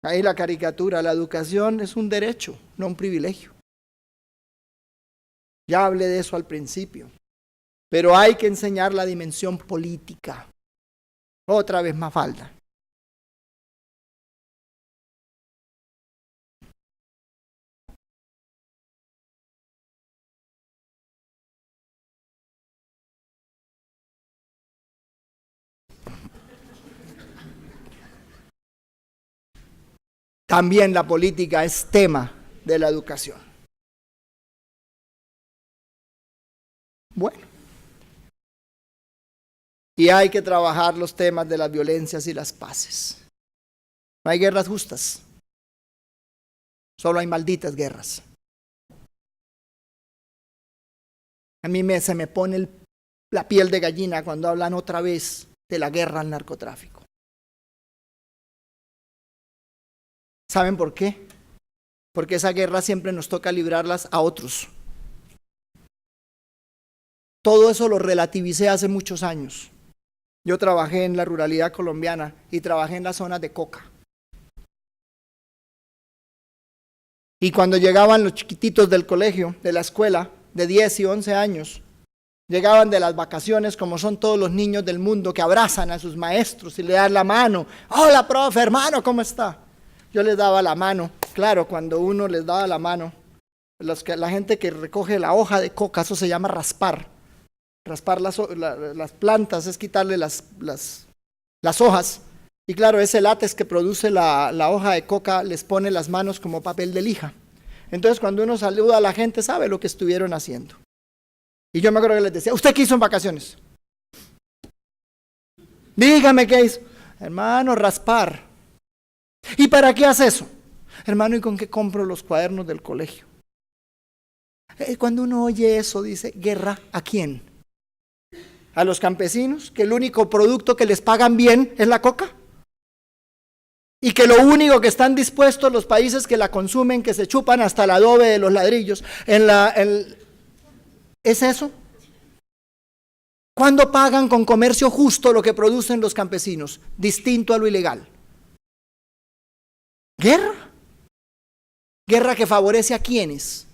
Ahí la caricatura, la educación es un derecho, no un privilegio. Ya hablé de eso al principio. Pero hay que enseñar la dimensión política. Otra vez Mafalda. También la política es tema de la educación. Bueno. Y hay que trabajar los temas de las violencias y las paces. No hay guerras justas. Solo hay malditas guerras. A mí se me pone la piel de gallina cuando hablan otra vez de la guerra al narcotráfico. ¿Saben por qué? Porque esa guerra siempre nos toca librarlas a otros. Todo eso lo relativicé hace muchos años. Yo trabajé en la ruralidad colombiana y trabajé en las zonas de coca. Y cuando llegaban los chiquititos del colegio, de la escuela, de 10 y 11 años, llegaban de las vacaciones como son todos los niños del mundo que abrazan a sus maestros y le dan la mano. Hola, profe, hermano, ¿cómo está? Yo les daba la mano. Claro, cuando uno les daba la mano, la gente que recoge la hoja de coca, eso se llama raspar. Raspar las plantas es quitarle las hojas. Y claro, ese látex que produce la hoja de coca les pone las manos como papel de lija. Entonces cuando uno saluda a la gente sabe lo que estuvieron haciendo. Y yo me acuerdo que les decía, ¿usted qué hizo en vacaciones? Dígame qué hizo. Hermano, raspar. ¿Y para qué hace eso? Hermano, ¿y con qué compro los cuadernos del colegio? Cuando uno oye eso dice, ¿guerra a quién? ¿A los campesinos? ¿Que el único producto que les pagan bien es la coca? Y que lo único que están dispuestos los países que la consumen, que se chupan hasta el adobe de los ladrillos, ¿es eso? ¿Cuándo pagan con comercio justo lo que producen los campesinos, distinto a lo ilegal? ¿Guerra? ¿Guerra que favorece a quiénes?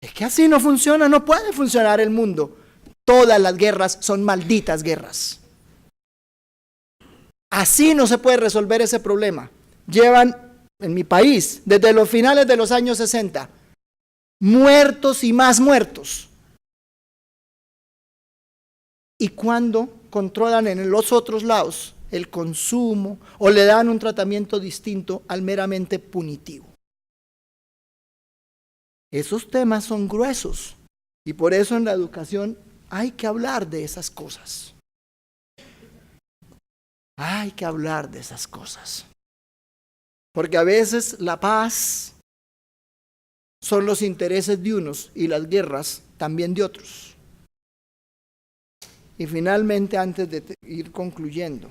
Es que así no funciona, no puede funcionar el mundo. Todas las guerras son malditas guerras. Así no se puede resolver ese problema. Llevan en mi país, desde los finales de los años 60, muertos y más muertos. Y cuando controlan en los otros lados el consumo o le dan un tratamiento distinto al meramente punitivo. Esos temas son gruesos y por eso en la educación hay que hablar de esas cosas. Hay que hablar de esas cosas. Porque a veces la paz son los intereses de unos y las guerras también de otros. Y finalmente, antes de ir concluyendo,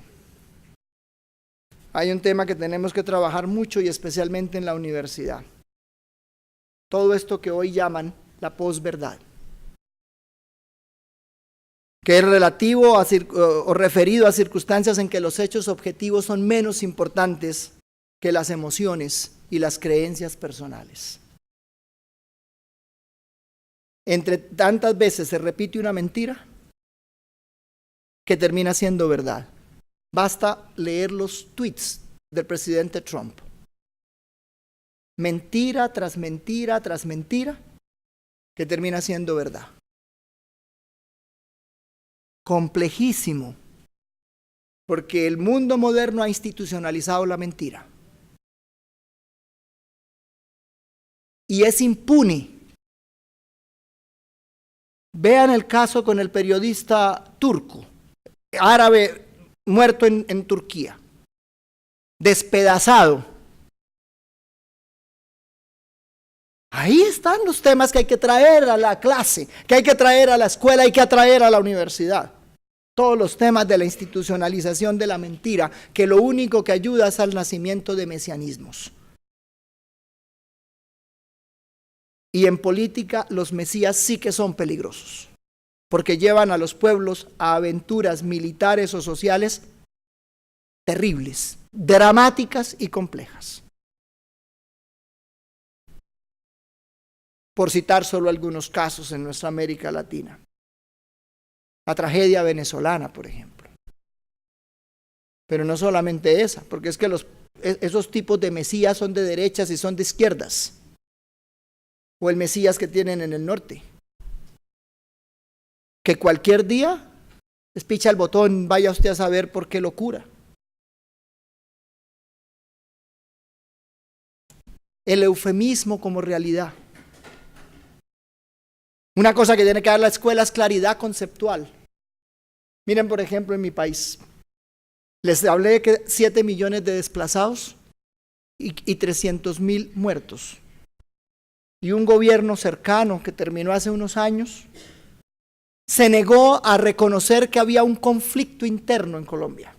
hay un tema que tenemos que trabajar mucho y especialmente en la universidad. Todo esto que hoy llaman la posverdad, que es relativo o referido a circunstancias en que los hechos objetivos son menos importantes que las emociones y las creencias personales. Entre tantas veces se repite una mentira que termina siendo verdad. Basta leer los tweets del presidente Trump. Mentira tras mentira tras mentira que termina siendo verdad. Complejísimo, porque el mundo moderno ha institucionalizado la mentira. Y es impune. Vean el caso con el periodista turco, árabe muerto en Turquía, despedazado. Ahí están los temas que hay que traer a la clase, que hay que traer a la escuela, hay que traer a la universidad. Todos los temas de la institucionalización de la mentira, que lo único que ayuda es al nacimiento de mesianismos. Y en política los mesías sí que son peligrosos, porque llevan a los pueblos a aventuras militares o sociales terribles, dramáticas y complejas. Por citar solo algunos casos en nuestra América Latina. La tragedia venezolana, por ejemplo. Pero no solamente esa, porque es que esos tipos de mesías son de derechas y son de izquierdas. O el mesías que tienen en el norte. Que cualquier día despicha el botón, vaya usted a saber por qué locura. El eufemismo como realidad. Una cosa que tiene que dar la escuela es claridad conceptual. Miren, por ejemplo, en mi país, les hablé de que 7 millones de desplazados y 300,000 muertos. Y un gobierno cercano que terminó hace unos años se negó a reconocer que había un conflicto interno en Colombia.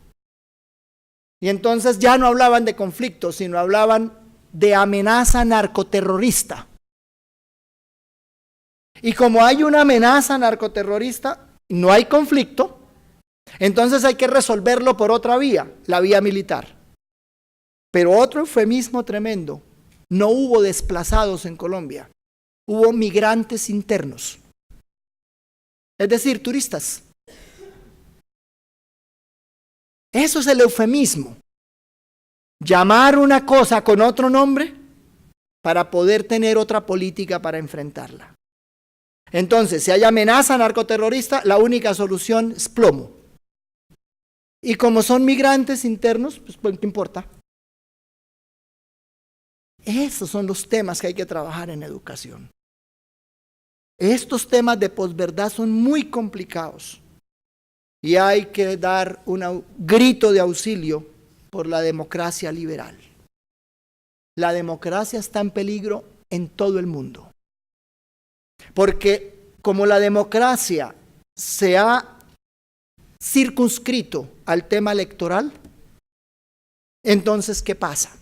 Y entonces ya no hablaban de conflicto, sino hablaban de amenaza narcoterrorista. Y como hay una amenaza narcoterrorista, no hay conflicto, entonces hay que resolverlo por otra vía, la vía militar. Pero otro eufemismo tremendo, no hubo desplazados en Colombia, hubo migrantes internos, es decir, turistas. Eso es el eufemismo, llamar una cosa con otro nombre para poder tener otra política para enfrentarla. Entonces, si hay amenaza narcoterrorista, la única solución es plomo. Y como son migrantes internos, pues ¿qué importa? Esos son los temas que hay que trabajar en educación. Estos temas de posverdad son muy complicados y hay que dar un grito de auxilio por la democracia liberal. La democracia está en peligro en todo el mundo. Porque como la democracia se ha circunscrito al tema electoral, entonces, ¿qué pasa?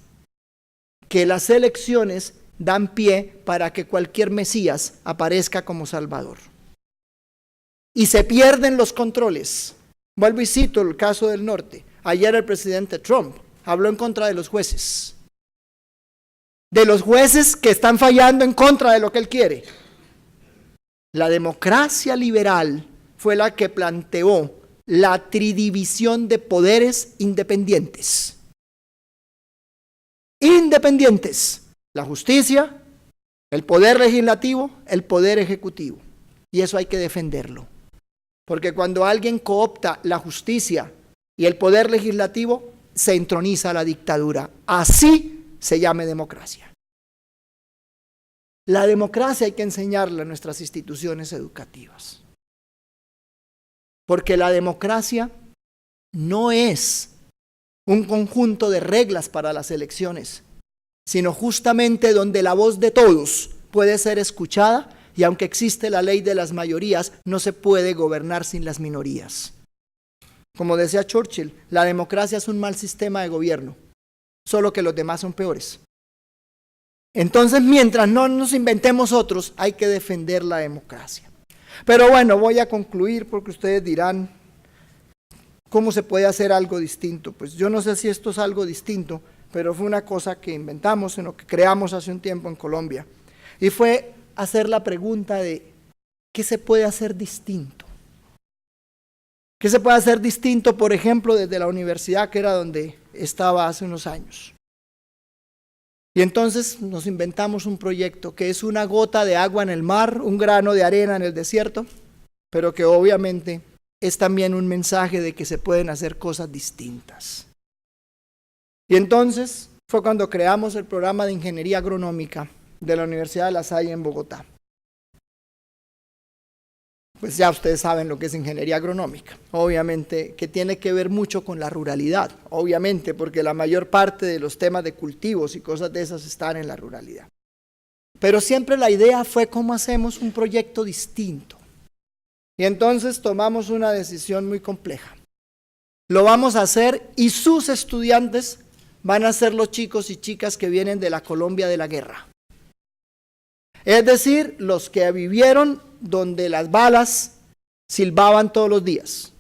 Que las elecciones dan pie para que cualquier mesías aparezca como salvador. y se pierden los controles. Vuelvo y cito el caso del norte. Ayer el presidente Trump habló en contra de los jueces que están fallando en contra de lo que él quiere. La democracia liberal fue la que planteó la tridivisión de poderes independientes. La justicia, el poder legislativo, el poder ejecutivo. Y eso hay que defenderlo. Porque cuando alguien coopta la justicia y el poder legislativo, se entroniza la dictadura. Así se llame democracia. La democracia hay que enseñarla en nuestras instituciones educativas. Porque la democracia no es un conjunto de reglas para las elecciones, sino justamente donde la voz de todos puede ser escuchada, y aunque existe la ley de las mayorías, no se puede gobernar sin las minorías. Como decía Churchill, la democracia es un mal sistema de gobierno, solo que los demás son peores. Entonces, mientras no nos inventemos otros, hay que defender la democracia. Pero bueno, voy a concluir porque ustedes dirán, ¿cómo se puede hacer algo distinto? Pues yo no sé si esto es algo distinto, pero fue una cosa que inventamos, en lo que creamos hace un tiempo en Colombia. Y fue hacer la pregunta de, ¿qué se puede hacer distinto? ¿Qué se puede hacer distinto, por ejemplo, desde la universidad, que era donde estaba hace unos años? Y entonces nos inventamos un proyecto que es una gota de agua en el mar, un grano de arena en el desierto, pero que obviamente es también un mensaje de que se pueden hacer cosas distintas. Y entonces fue cuando creamos el programa de Ingeniería Agronómica de la Universidad de La Salle en Bogotá. Pues ya ustedes saben lo que es ingeniería agronómica, obviamente que tiene que ver mucho con la ruralidad, obviamente porque la mayor parte de los temas de cultivos y cosas de esas están en la ruralidad. Pero siempre la idea fue cómo hacemos un proyecto distinto. Y entonces tomamos una decisión muy compleja. Lo vamos a hacer y sus estudiantes van a ser los chicos y chicas que vienen de la Colombia de la guerra. Es decir, los que vivieron donde las balas silbaban todos los días.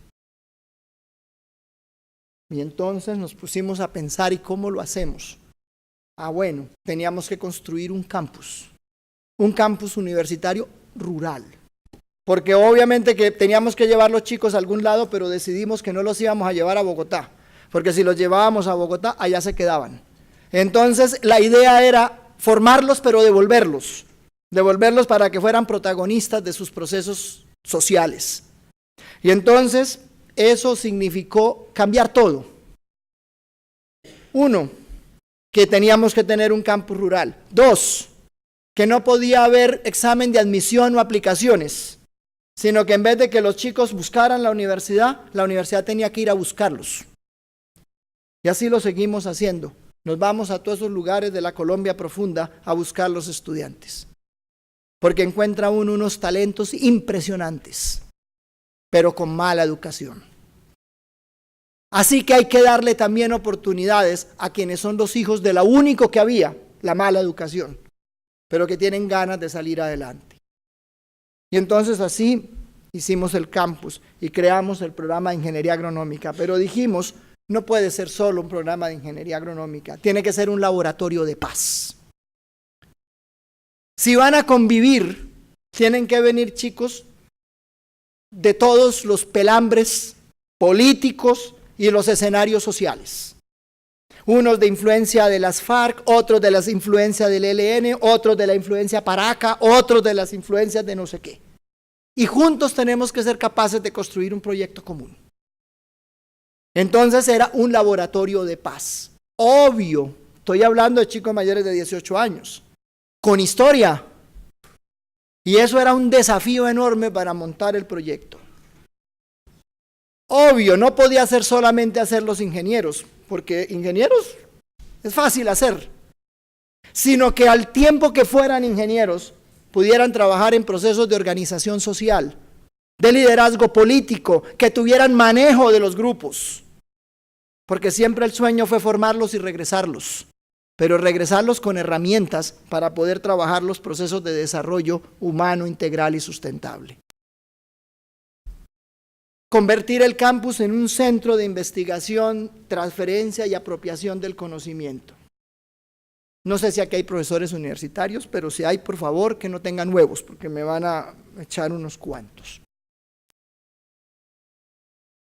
Y entonces nos pusimos a pensar, ¿y cómo lo hacemos? Bueno, teníamos que construir un campus universitario rural. Porque obviamente que teníamos que llevar los chicos a algún lado, pero decidimos que no los íbamos a llevar a Bogotá, porque si los llevábamos a Bogotá, allá se quedaban. Entonces la idea era formarlos, pero devolverlos para que fueran protagonistas de sus procesos sociales. Y entonces eso significó cambiar todo. Uno, que teníamos que tener un campus rural. Dos, que no podía haber examen de admisión o aplicaciones, sino que en vez de que los chicos buscaran la universidad tenía que ir a buscarlos. Y así lo seguimos haciendo. Nos vamos a todos esos lugares de la Colombia profunda a buscar los estudiantes. Porque encuentra uno unos talentos impresionantes, pero con mala educación. Así que hay que darle también oportunidades a quienes son los hijos de lo único que había, la mala educación, pero que tienen ganas de salir adelante. Y entonces así hicimos el campus y creamos el programa de Ingeniería Agronómica, pero dijimos, no puede ser solo un programa de Ingeniería Agronómica, tiene que ser un laboratorio de paz. Si van a convivir, tienen que venir chicos de todos los pelambres políticos y los escenarios sociales. Unos de influencia de las FARC, otros de las influencias del ELN, otros de la influencia Paraca, otros de las influencias de no sé qué. Y juntos tenemos que ser capaces de construir un proyecto común. Entonces era un laboratorio de paz. Obvio, estoy hablando de chicos mayores de 18 años. Con historia. Y eso era un desafío enorme para montar el proyecto. Obvio, no podía ser solamente hacer los ingenieros, porque ingenieros es fácil hacer, sino que al tiempo que fueran ingenieros, pudieran trabajar en procesos de organización social, de liderazgo político, que tuvieran manejo de los grupos, porque siempre el sueño fue formarlos y regresarlos. Pero regresarlos con herramientas para poder trabajar los procesos de desarrollo humano, integral y sustentable. convertir el campus en un centro de investigación, transferencia y apropiación del conocimiento. No sé si aquí hay profesores universitarios, pero si hay, por favor, que no tengan huevos, porque me van a echar unos cuantos.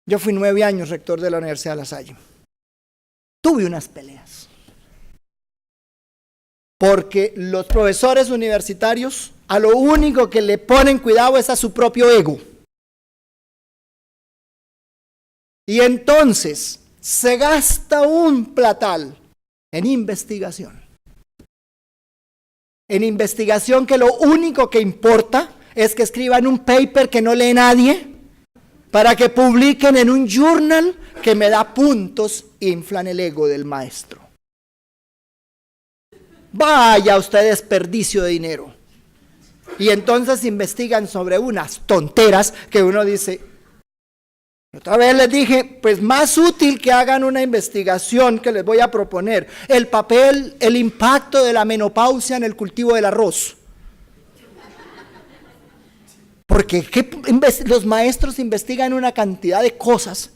Yo fui 9 años rector de la Universidad de La Salle. Tuve unas peleas. Porque los profesores universitarios a lo único que le ponen cuidado es a su propio ego. Y entonces se gasta un platal en investigación. En investigación que lo único que importa es que escriban un paper que no lee nadie para que publiquen en un journal que me da puntos e inflan el ego del maestro. Vaya usted desperdicio de dinero. Y entonces investigan sobre unas tonteras que uno dice, otra vez les dije, pues más útil que hagan una investigación que les voy a proponer, el papel, el impacto de la menopausia en el cultivo del arroz. Porque los maestros investigan una cantidad de cosas.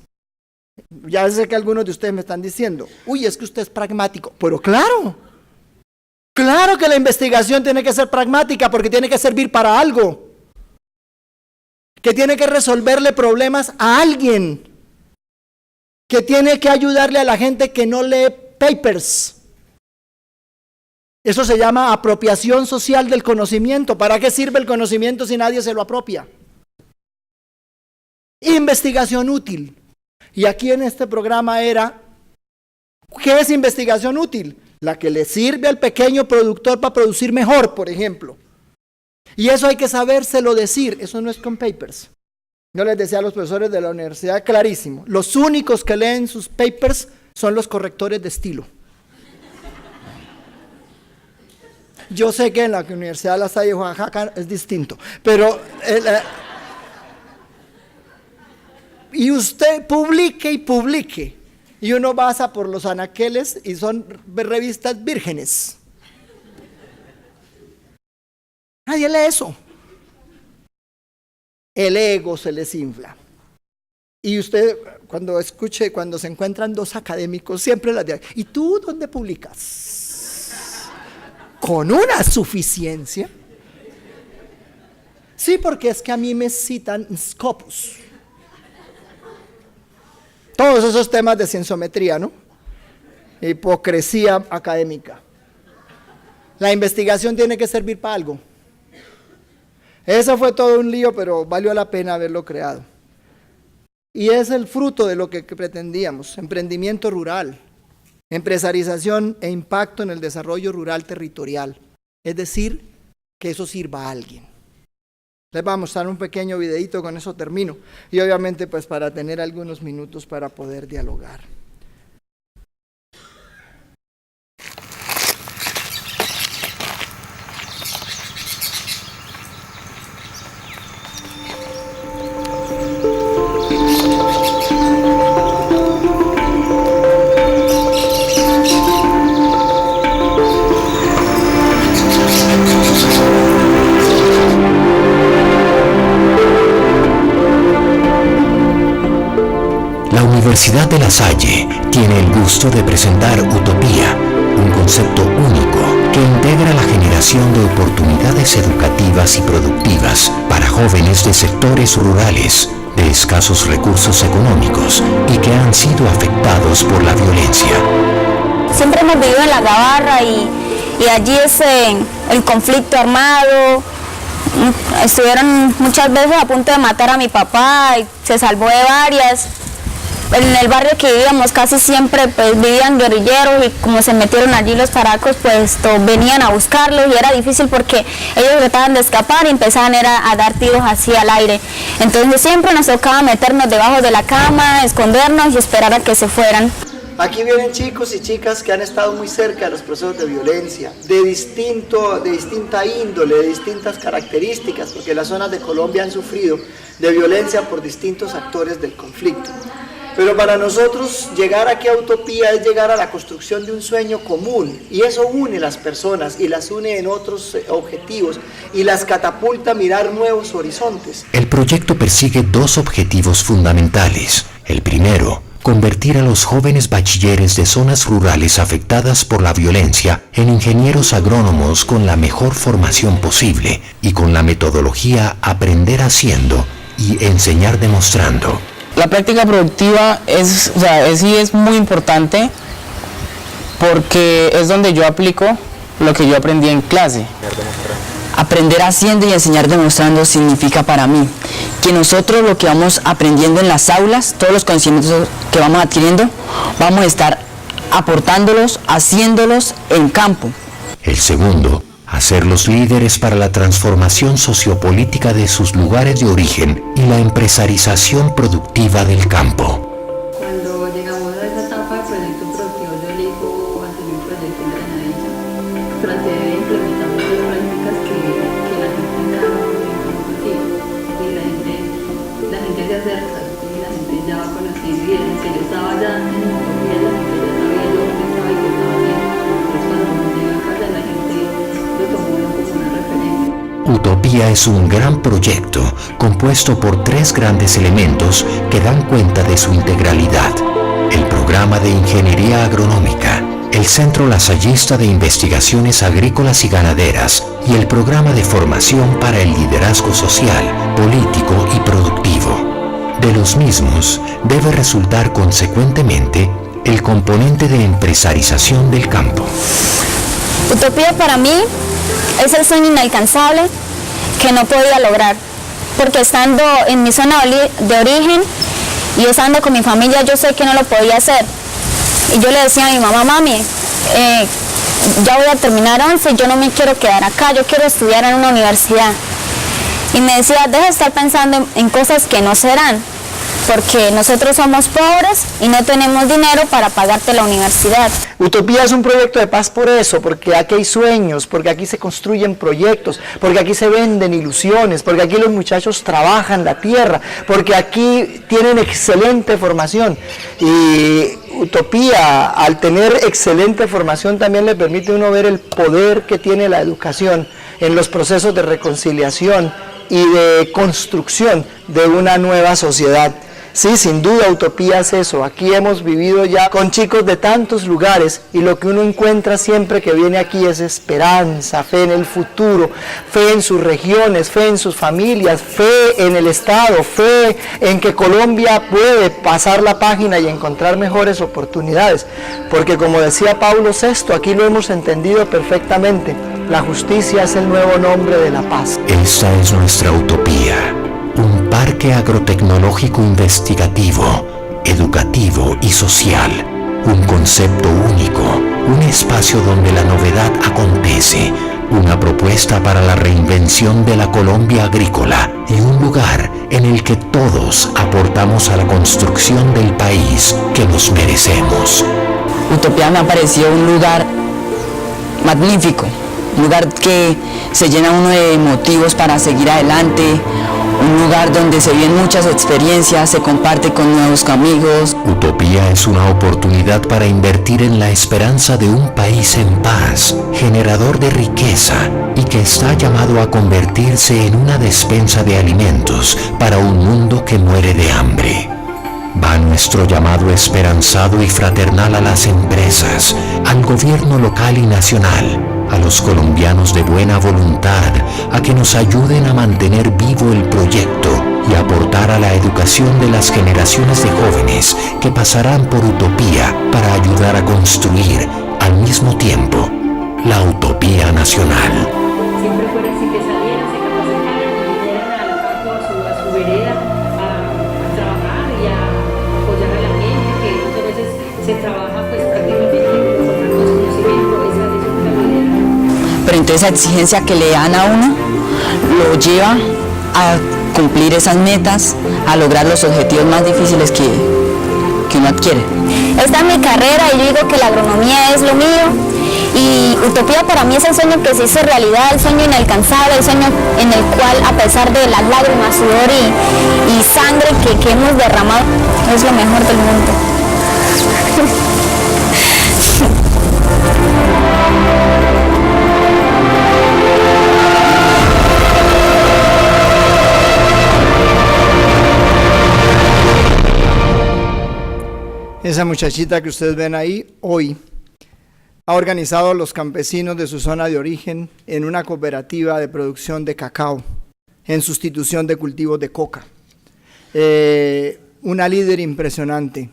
Ya sé que algunos de ustedes me están diciendo, uy, es que usted es pragmático, pero claro que la investigación tiene que ser pragmática porque tiene que servir para algo. Que tiene que resolverle problemas a alguien, que tiene que ayudarle a la gente que no lee papers. Eso se llama apropiación social del conocimiento. ¿Para qué sirve el conocimiento si nadie se lo apropia? Investigación útil. Y aquí en este programa era, ¿qué es investigación útil? La que le sirve al pequeño productor para producir mejor, por ejemplo. Y eso hay que sabérselo decir, eso no es con papers. Yo les decía a los profesores de la universidad clarísimo, los únicos que leen sus papers son los correctores de estilo. Yo sé que en la Universidad de La Salle de Oaxaca es distinto, pero y usted publique y publique, y uno pasa por los anaqueles y son revistas vírgenes. Nadie lee eso. El ego se les infla. Y usted, cuando se encuentran dos académicos, siempre las dirán, ¿y tú dónde publicas? Con una suficiencia. Sí, porque es que a mí me citan Scopus. Todos esos temas de cienciometría, ¿no? Hipocresía académica. La investigación tiene que servir para algo. Eso fue todo un lío, pero valió la pena haberlo creado. Y es el fruto de lo que pretendíamos, emprendimiento rural, empresarización e impacto en el desarrollo rural territorial. Es decir, que eso sirva a alguien. Les vamos a mostrar un pequeño videito, con eso termino. Y obviamente pues para tener algunos minutos para poder dialogar.
La Universidad de La Salle tiene el gusto de presentar Utopía, un concepto único que integra la generación de oportunidades educativas y productivas para jóvenes de sectores rurales, de escasos recursos económicos y que han sido afectados por la violencia.
Siempre hemos vivido en la Gabarra y allí es el conflicto armado. Estuvieron muchas veces a punto de matar a mi papá y se salvó de varias. En el barrio que vivíamos casi siempre pues vivían guerrilleros y como se metieron allí los paracos pues venían a buscarlos y era difícil porque ellos trataban de escapar y empezaban a dar tiros así al aire. Entonces siempre nos tocaba meternos debajo de la cama, escondernos y esperar a que se fueran.
Aquí vienen chicos y chicas que han estado muy cerca de los procesos de violencia, de distinta índole, de distintas características, porque las zonas de Colombia han sufrido de violencia por distintos actores del conflicto. Pero para nosotros llegar aquí a Utopía es llegar a la construcción de un sueño común, y eso une las personas y las une en otros objetivos y las catapulta a mirar nuevos horizontes.
El proyecto persigue dos objetivos fundamentales. El primero, convertir a los jóvenes bachilleres de zonas rurales afectadas por la violencia en ingenieros agrónomos con la mejor formación posible y con la metodología aprender haciendo y enseñar demostrando.
La práctica productiva es muy importante porque es donde yo aplico lo que yo aprendí en clase.
Aprender haciendo y enseñar demostrando significa para mí que nosotros lo que vamos aprendiendo en las aulas, todos los conocimientos que vamos adquiriendo, vamos a estar aportándolos, haciéndolos en campo.
El segundo, hacerlos líderes para la transformación sociopolítica de sus lugares de origen y la empresarización productiva del campo.
Cuando llegamos a esa etapa del proyecto productivo, yo elijo hacer un proyecto en Granadilla. Traté de implementar muchas prácticas que la gente ya no conocía. Y la gente se acerca y la gente ya va conociendo. Y desde que yo estaba allá en Utopía, la gente ya sabía yo qué estaba y qué estaba haciendo. Entonces cuando uno llega acá, ya la gente lo tomó como una referencia.
Utopía es un gran proyecto compuesto por tres grandes elementos que dan cuenta de su integralidad: el programa de ingeniería agronómica, el Centro Lasallista de Investigaciones Agrícolas y Ganaderas y el programa de formación para el liderazgo social, político y productivo. De los mismos debe resultar consecuentemente el componente de empresarización del campo.
Utopía para mí es el sueño inalcanzable que no podía lograr, porque estando en mi zona de origen y estando con mi familia, yo sé que no lo podía hacer. Y yo le decía a mi mamá: mami, ya voy a terminar 11, yo no me quiero quedar acá, yo quiero estudiar en una universidad. Y me decía: deja de estar pensando en cosas que no serán, porque nosotros somos pobres y no tenemos dinero para pagarte la universidad.
Utopía es un proyecto de paz por eso, porque aquí hay sueños, porque aquí se construyen proyectos, porque aquí se venden ilusiones, porque aquí los muchachos trabajan la tierra, porque aquí tienen excelente formación. Y Utopía, al tener excelente formación, también le permite a uno ver el poder que tiene la educación en los procesos de reconciliación y de construcción de una nueva sociedad. Sí, sin duda Utopía es eso. Aquí hemos vivido ya con chicos de tantos lugares y lo que uno encuentra siempre que viene aquí es esperanza, fe en el futuro, fe en sus regiones, fe en sus familias, fe en el Estado, fe en que Colombia puede pasar la página y encontrar mejores oportunidades. Porque como decía Paulo VI, aquí lo hemos entendido perfectamente, la justicia es el nuevo nombre de la paz.
Esta es nuestra utopía. Un parque agrotecnológico investigativo, educativo y social. Un concepto único, un espacio donde la novedad acontece, una propuesta para la reinvención de la Colombia agrícola y un lugar en el que todos aportamos a la construcción del país que nos merecemos.
Utopía me ha parecido un lugar magnífico, un lugar que se llena uno de motivos para seguir adelante, un lugar donde se viven muchas experiencias, se comparte con nuevos amigos.
Utopía es una oportunidad para invertir en la esperanza de un país en paz, generador de riqueza y que está llamado a convertirse en una despensa de alimentos para un mundo que muere de hambre. Va nuestro llamado esperanzado y fraternal a las empresas, al gobierno local y nacional, a los colombianos de buena voluntad, a que nos ayuden a mantener vivo el proyecto y aportar a la educación de las generaciones de jóvenes que pasarán por Utopía para ayudar a construir, al mismo tiempo, la utopía nacional.
Siempre fuera así, que salieran, se capacitaran y vinieran al campo, a su vereda, a trabajar y a apoyar a la gente, que muchas veces se trabaja pues prácticamente con conocimiento, esa es una manera.
Pero entonces esa exigencia que le dan a uno lo lleva a cumplir esas metas, a lograr los objetivos más difíciles que uno adquiere.
Esta es mi carrera y yo digo que la agronomía es lo mío Y utopía para mí es el sueño que se hizo realidad, el sueño inalcanzable, el sueño en el cual, a pesar de las lágrimas, sudor y sangre que hemos derramado, es lo mejor del mundo.
Esa muchachita que ustedes ven ahí hoy ha organizado a los campesinos de su zona de origen en una cooperativa de producción de cacao en sustitución de cultivos de coca. Una líder impresionante.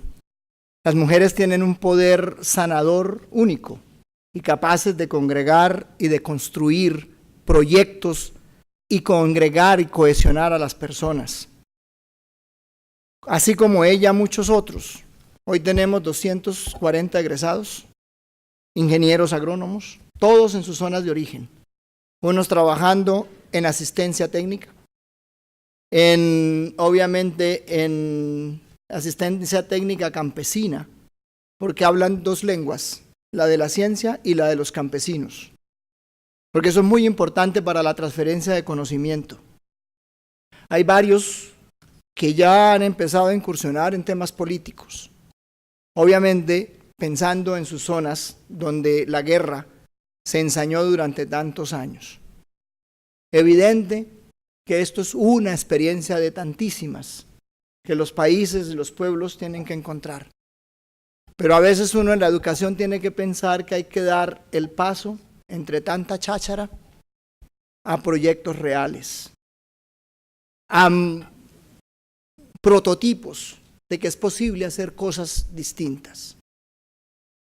Las mujeres tienen un poder sanador único y capaces de congregar y de construir proyectos y congregar y cohesionar a las personas. Así como ella, muchos otros. Hoy tenemos 240 egresados, ingenieros agrónomos, todos en sus zonas de origen. Unos trabajando en asistencia técnica, obviamente en asistencia técnica campesina, porque hablan dos lenguas, la de la ciencia y la de los campesinos, porque eso es muy importante para la transferencia de conocimiento. Hay varios que ya han empezado a incursionar en temas políticos, obviamente pensando en sus zonas donde la guerra se ensañó durante tantos años. Evidente que esto es una experiencia de tantísimas que los países y los pueblos tienen que encontrar. Pero a veces uno en la educación tiene que pensar que hay que dar el paso entre tanta cháchara a proyectos reales, a prototipos de que es posible hacer cosas distintas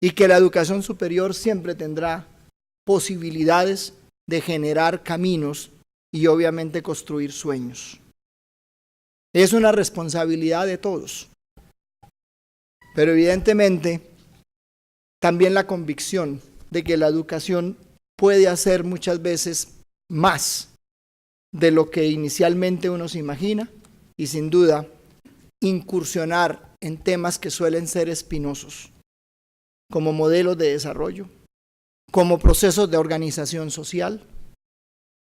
y que la educación superior siempre tendrá posibilidades de generar caminos y obviamente construir sueños. Es una responsabilidad de todos, pero evidentemente también la convicción de que la educación puede hacer muchas veces más de lo que inicialmente uno se imagina y sin duda incursionar en temas que suelen ser espinosos, como modelos de desarrollo, como procesos de organización social,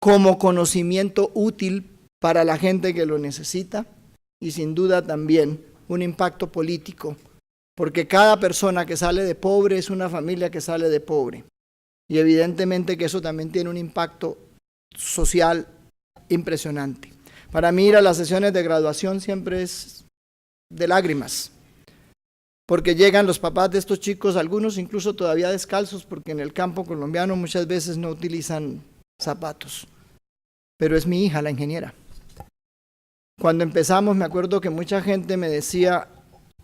como conocimiento útil para la gente que lo necesita y sin duda también un impacto político, porque cada persona que sale de pobre es una familia que sale de pobre y evidentemente que eso también tiene un impacto social impresionante. Para mí ir a las sesiones de graduación siempre es de lágrimas, porque llegan los papás de estos chicos, algunos incluso todavía descalzos, porque en el campo colombiano muchas veces no utilizan zapatos, pero es mi hija la ingeniera. Cuando empezamos me acuerdo que mucha gente me decía,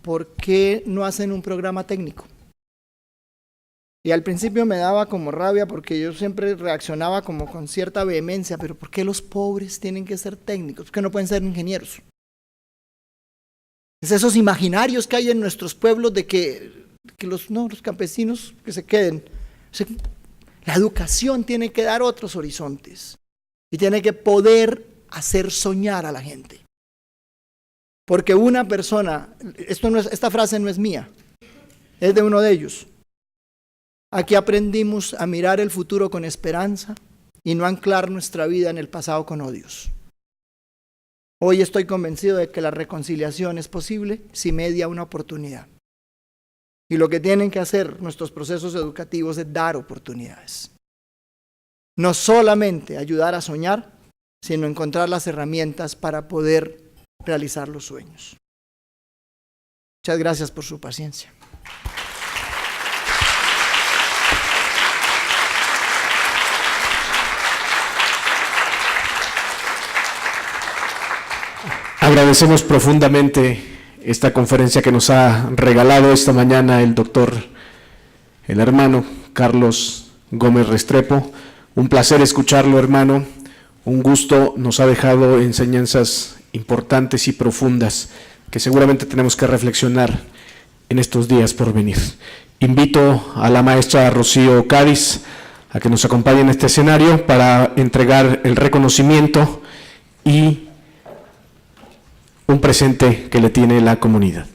¿por qué no hacen un programa técnico? Y al principio me daba como rabia porque yo siempre reaccionaba como con cierta vehemencia, pero ¿por qué los pobres tienen que ser técnicos? ¿Por qué no pueden ser ingenieros? Es esos imaginarios que hay en nuestros pueblos de que los campesinos que se queden. La educación tiene que dar otros horizontes y tiene que poder hacer soñar a la gente. Porque una persona, esta frase no es mía, es de uno de ellos. Aquí aprendimos a mirar el futuro con esperanza y no anclar nuestra vida en el pasado con odios. Hoy estoy convencido de que la reconciliación es posible si media una oportunidad. Y lo que tienen que hacer nuestros procesos educativos es dar oportunidades. No solamente ayudar a soñar, sino encontrar las herramientas para poder realizar los sueños. Muchas gracias por su paciencia.
Agradecemos profundamente esta conferencia que nos ha regalado esta mañana el doctor, el hermano Carlos Gómez Restrepo. Un placer escucharlo, hermano. Un gusto, nos ha dejado enseñanzas importantes y profundas que seguramente tenemos que reflexionar en estos días por venir. Invito a la maestra Rocío Cádiz a que nos acompañe en este escenario para entregar el reconocimiento y un presente que le tiene la comunidad.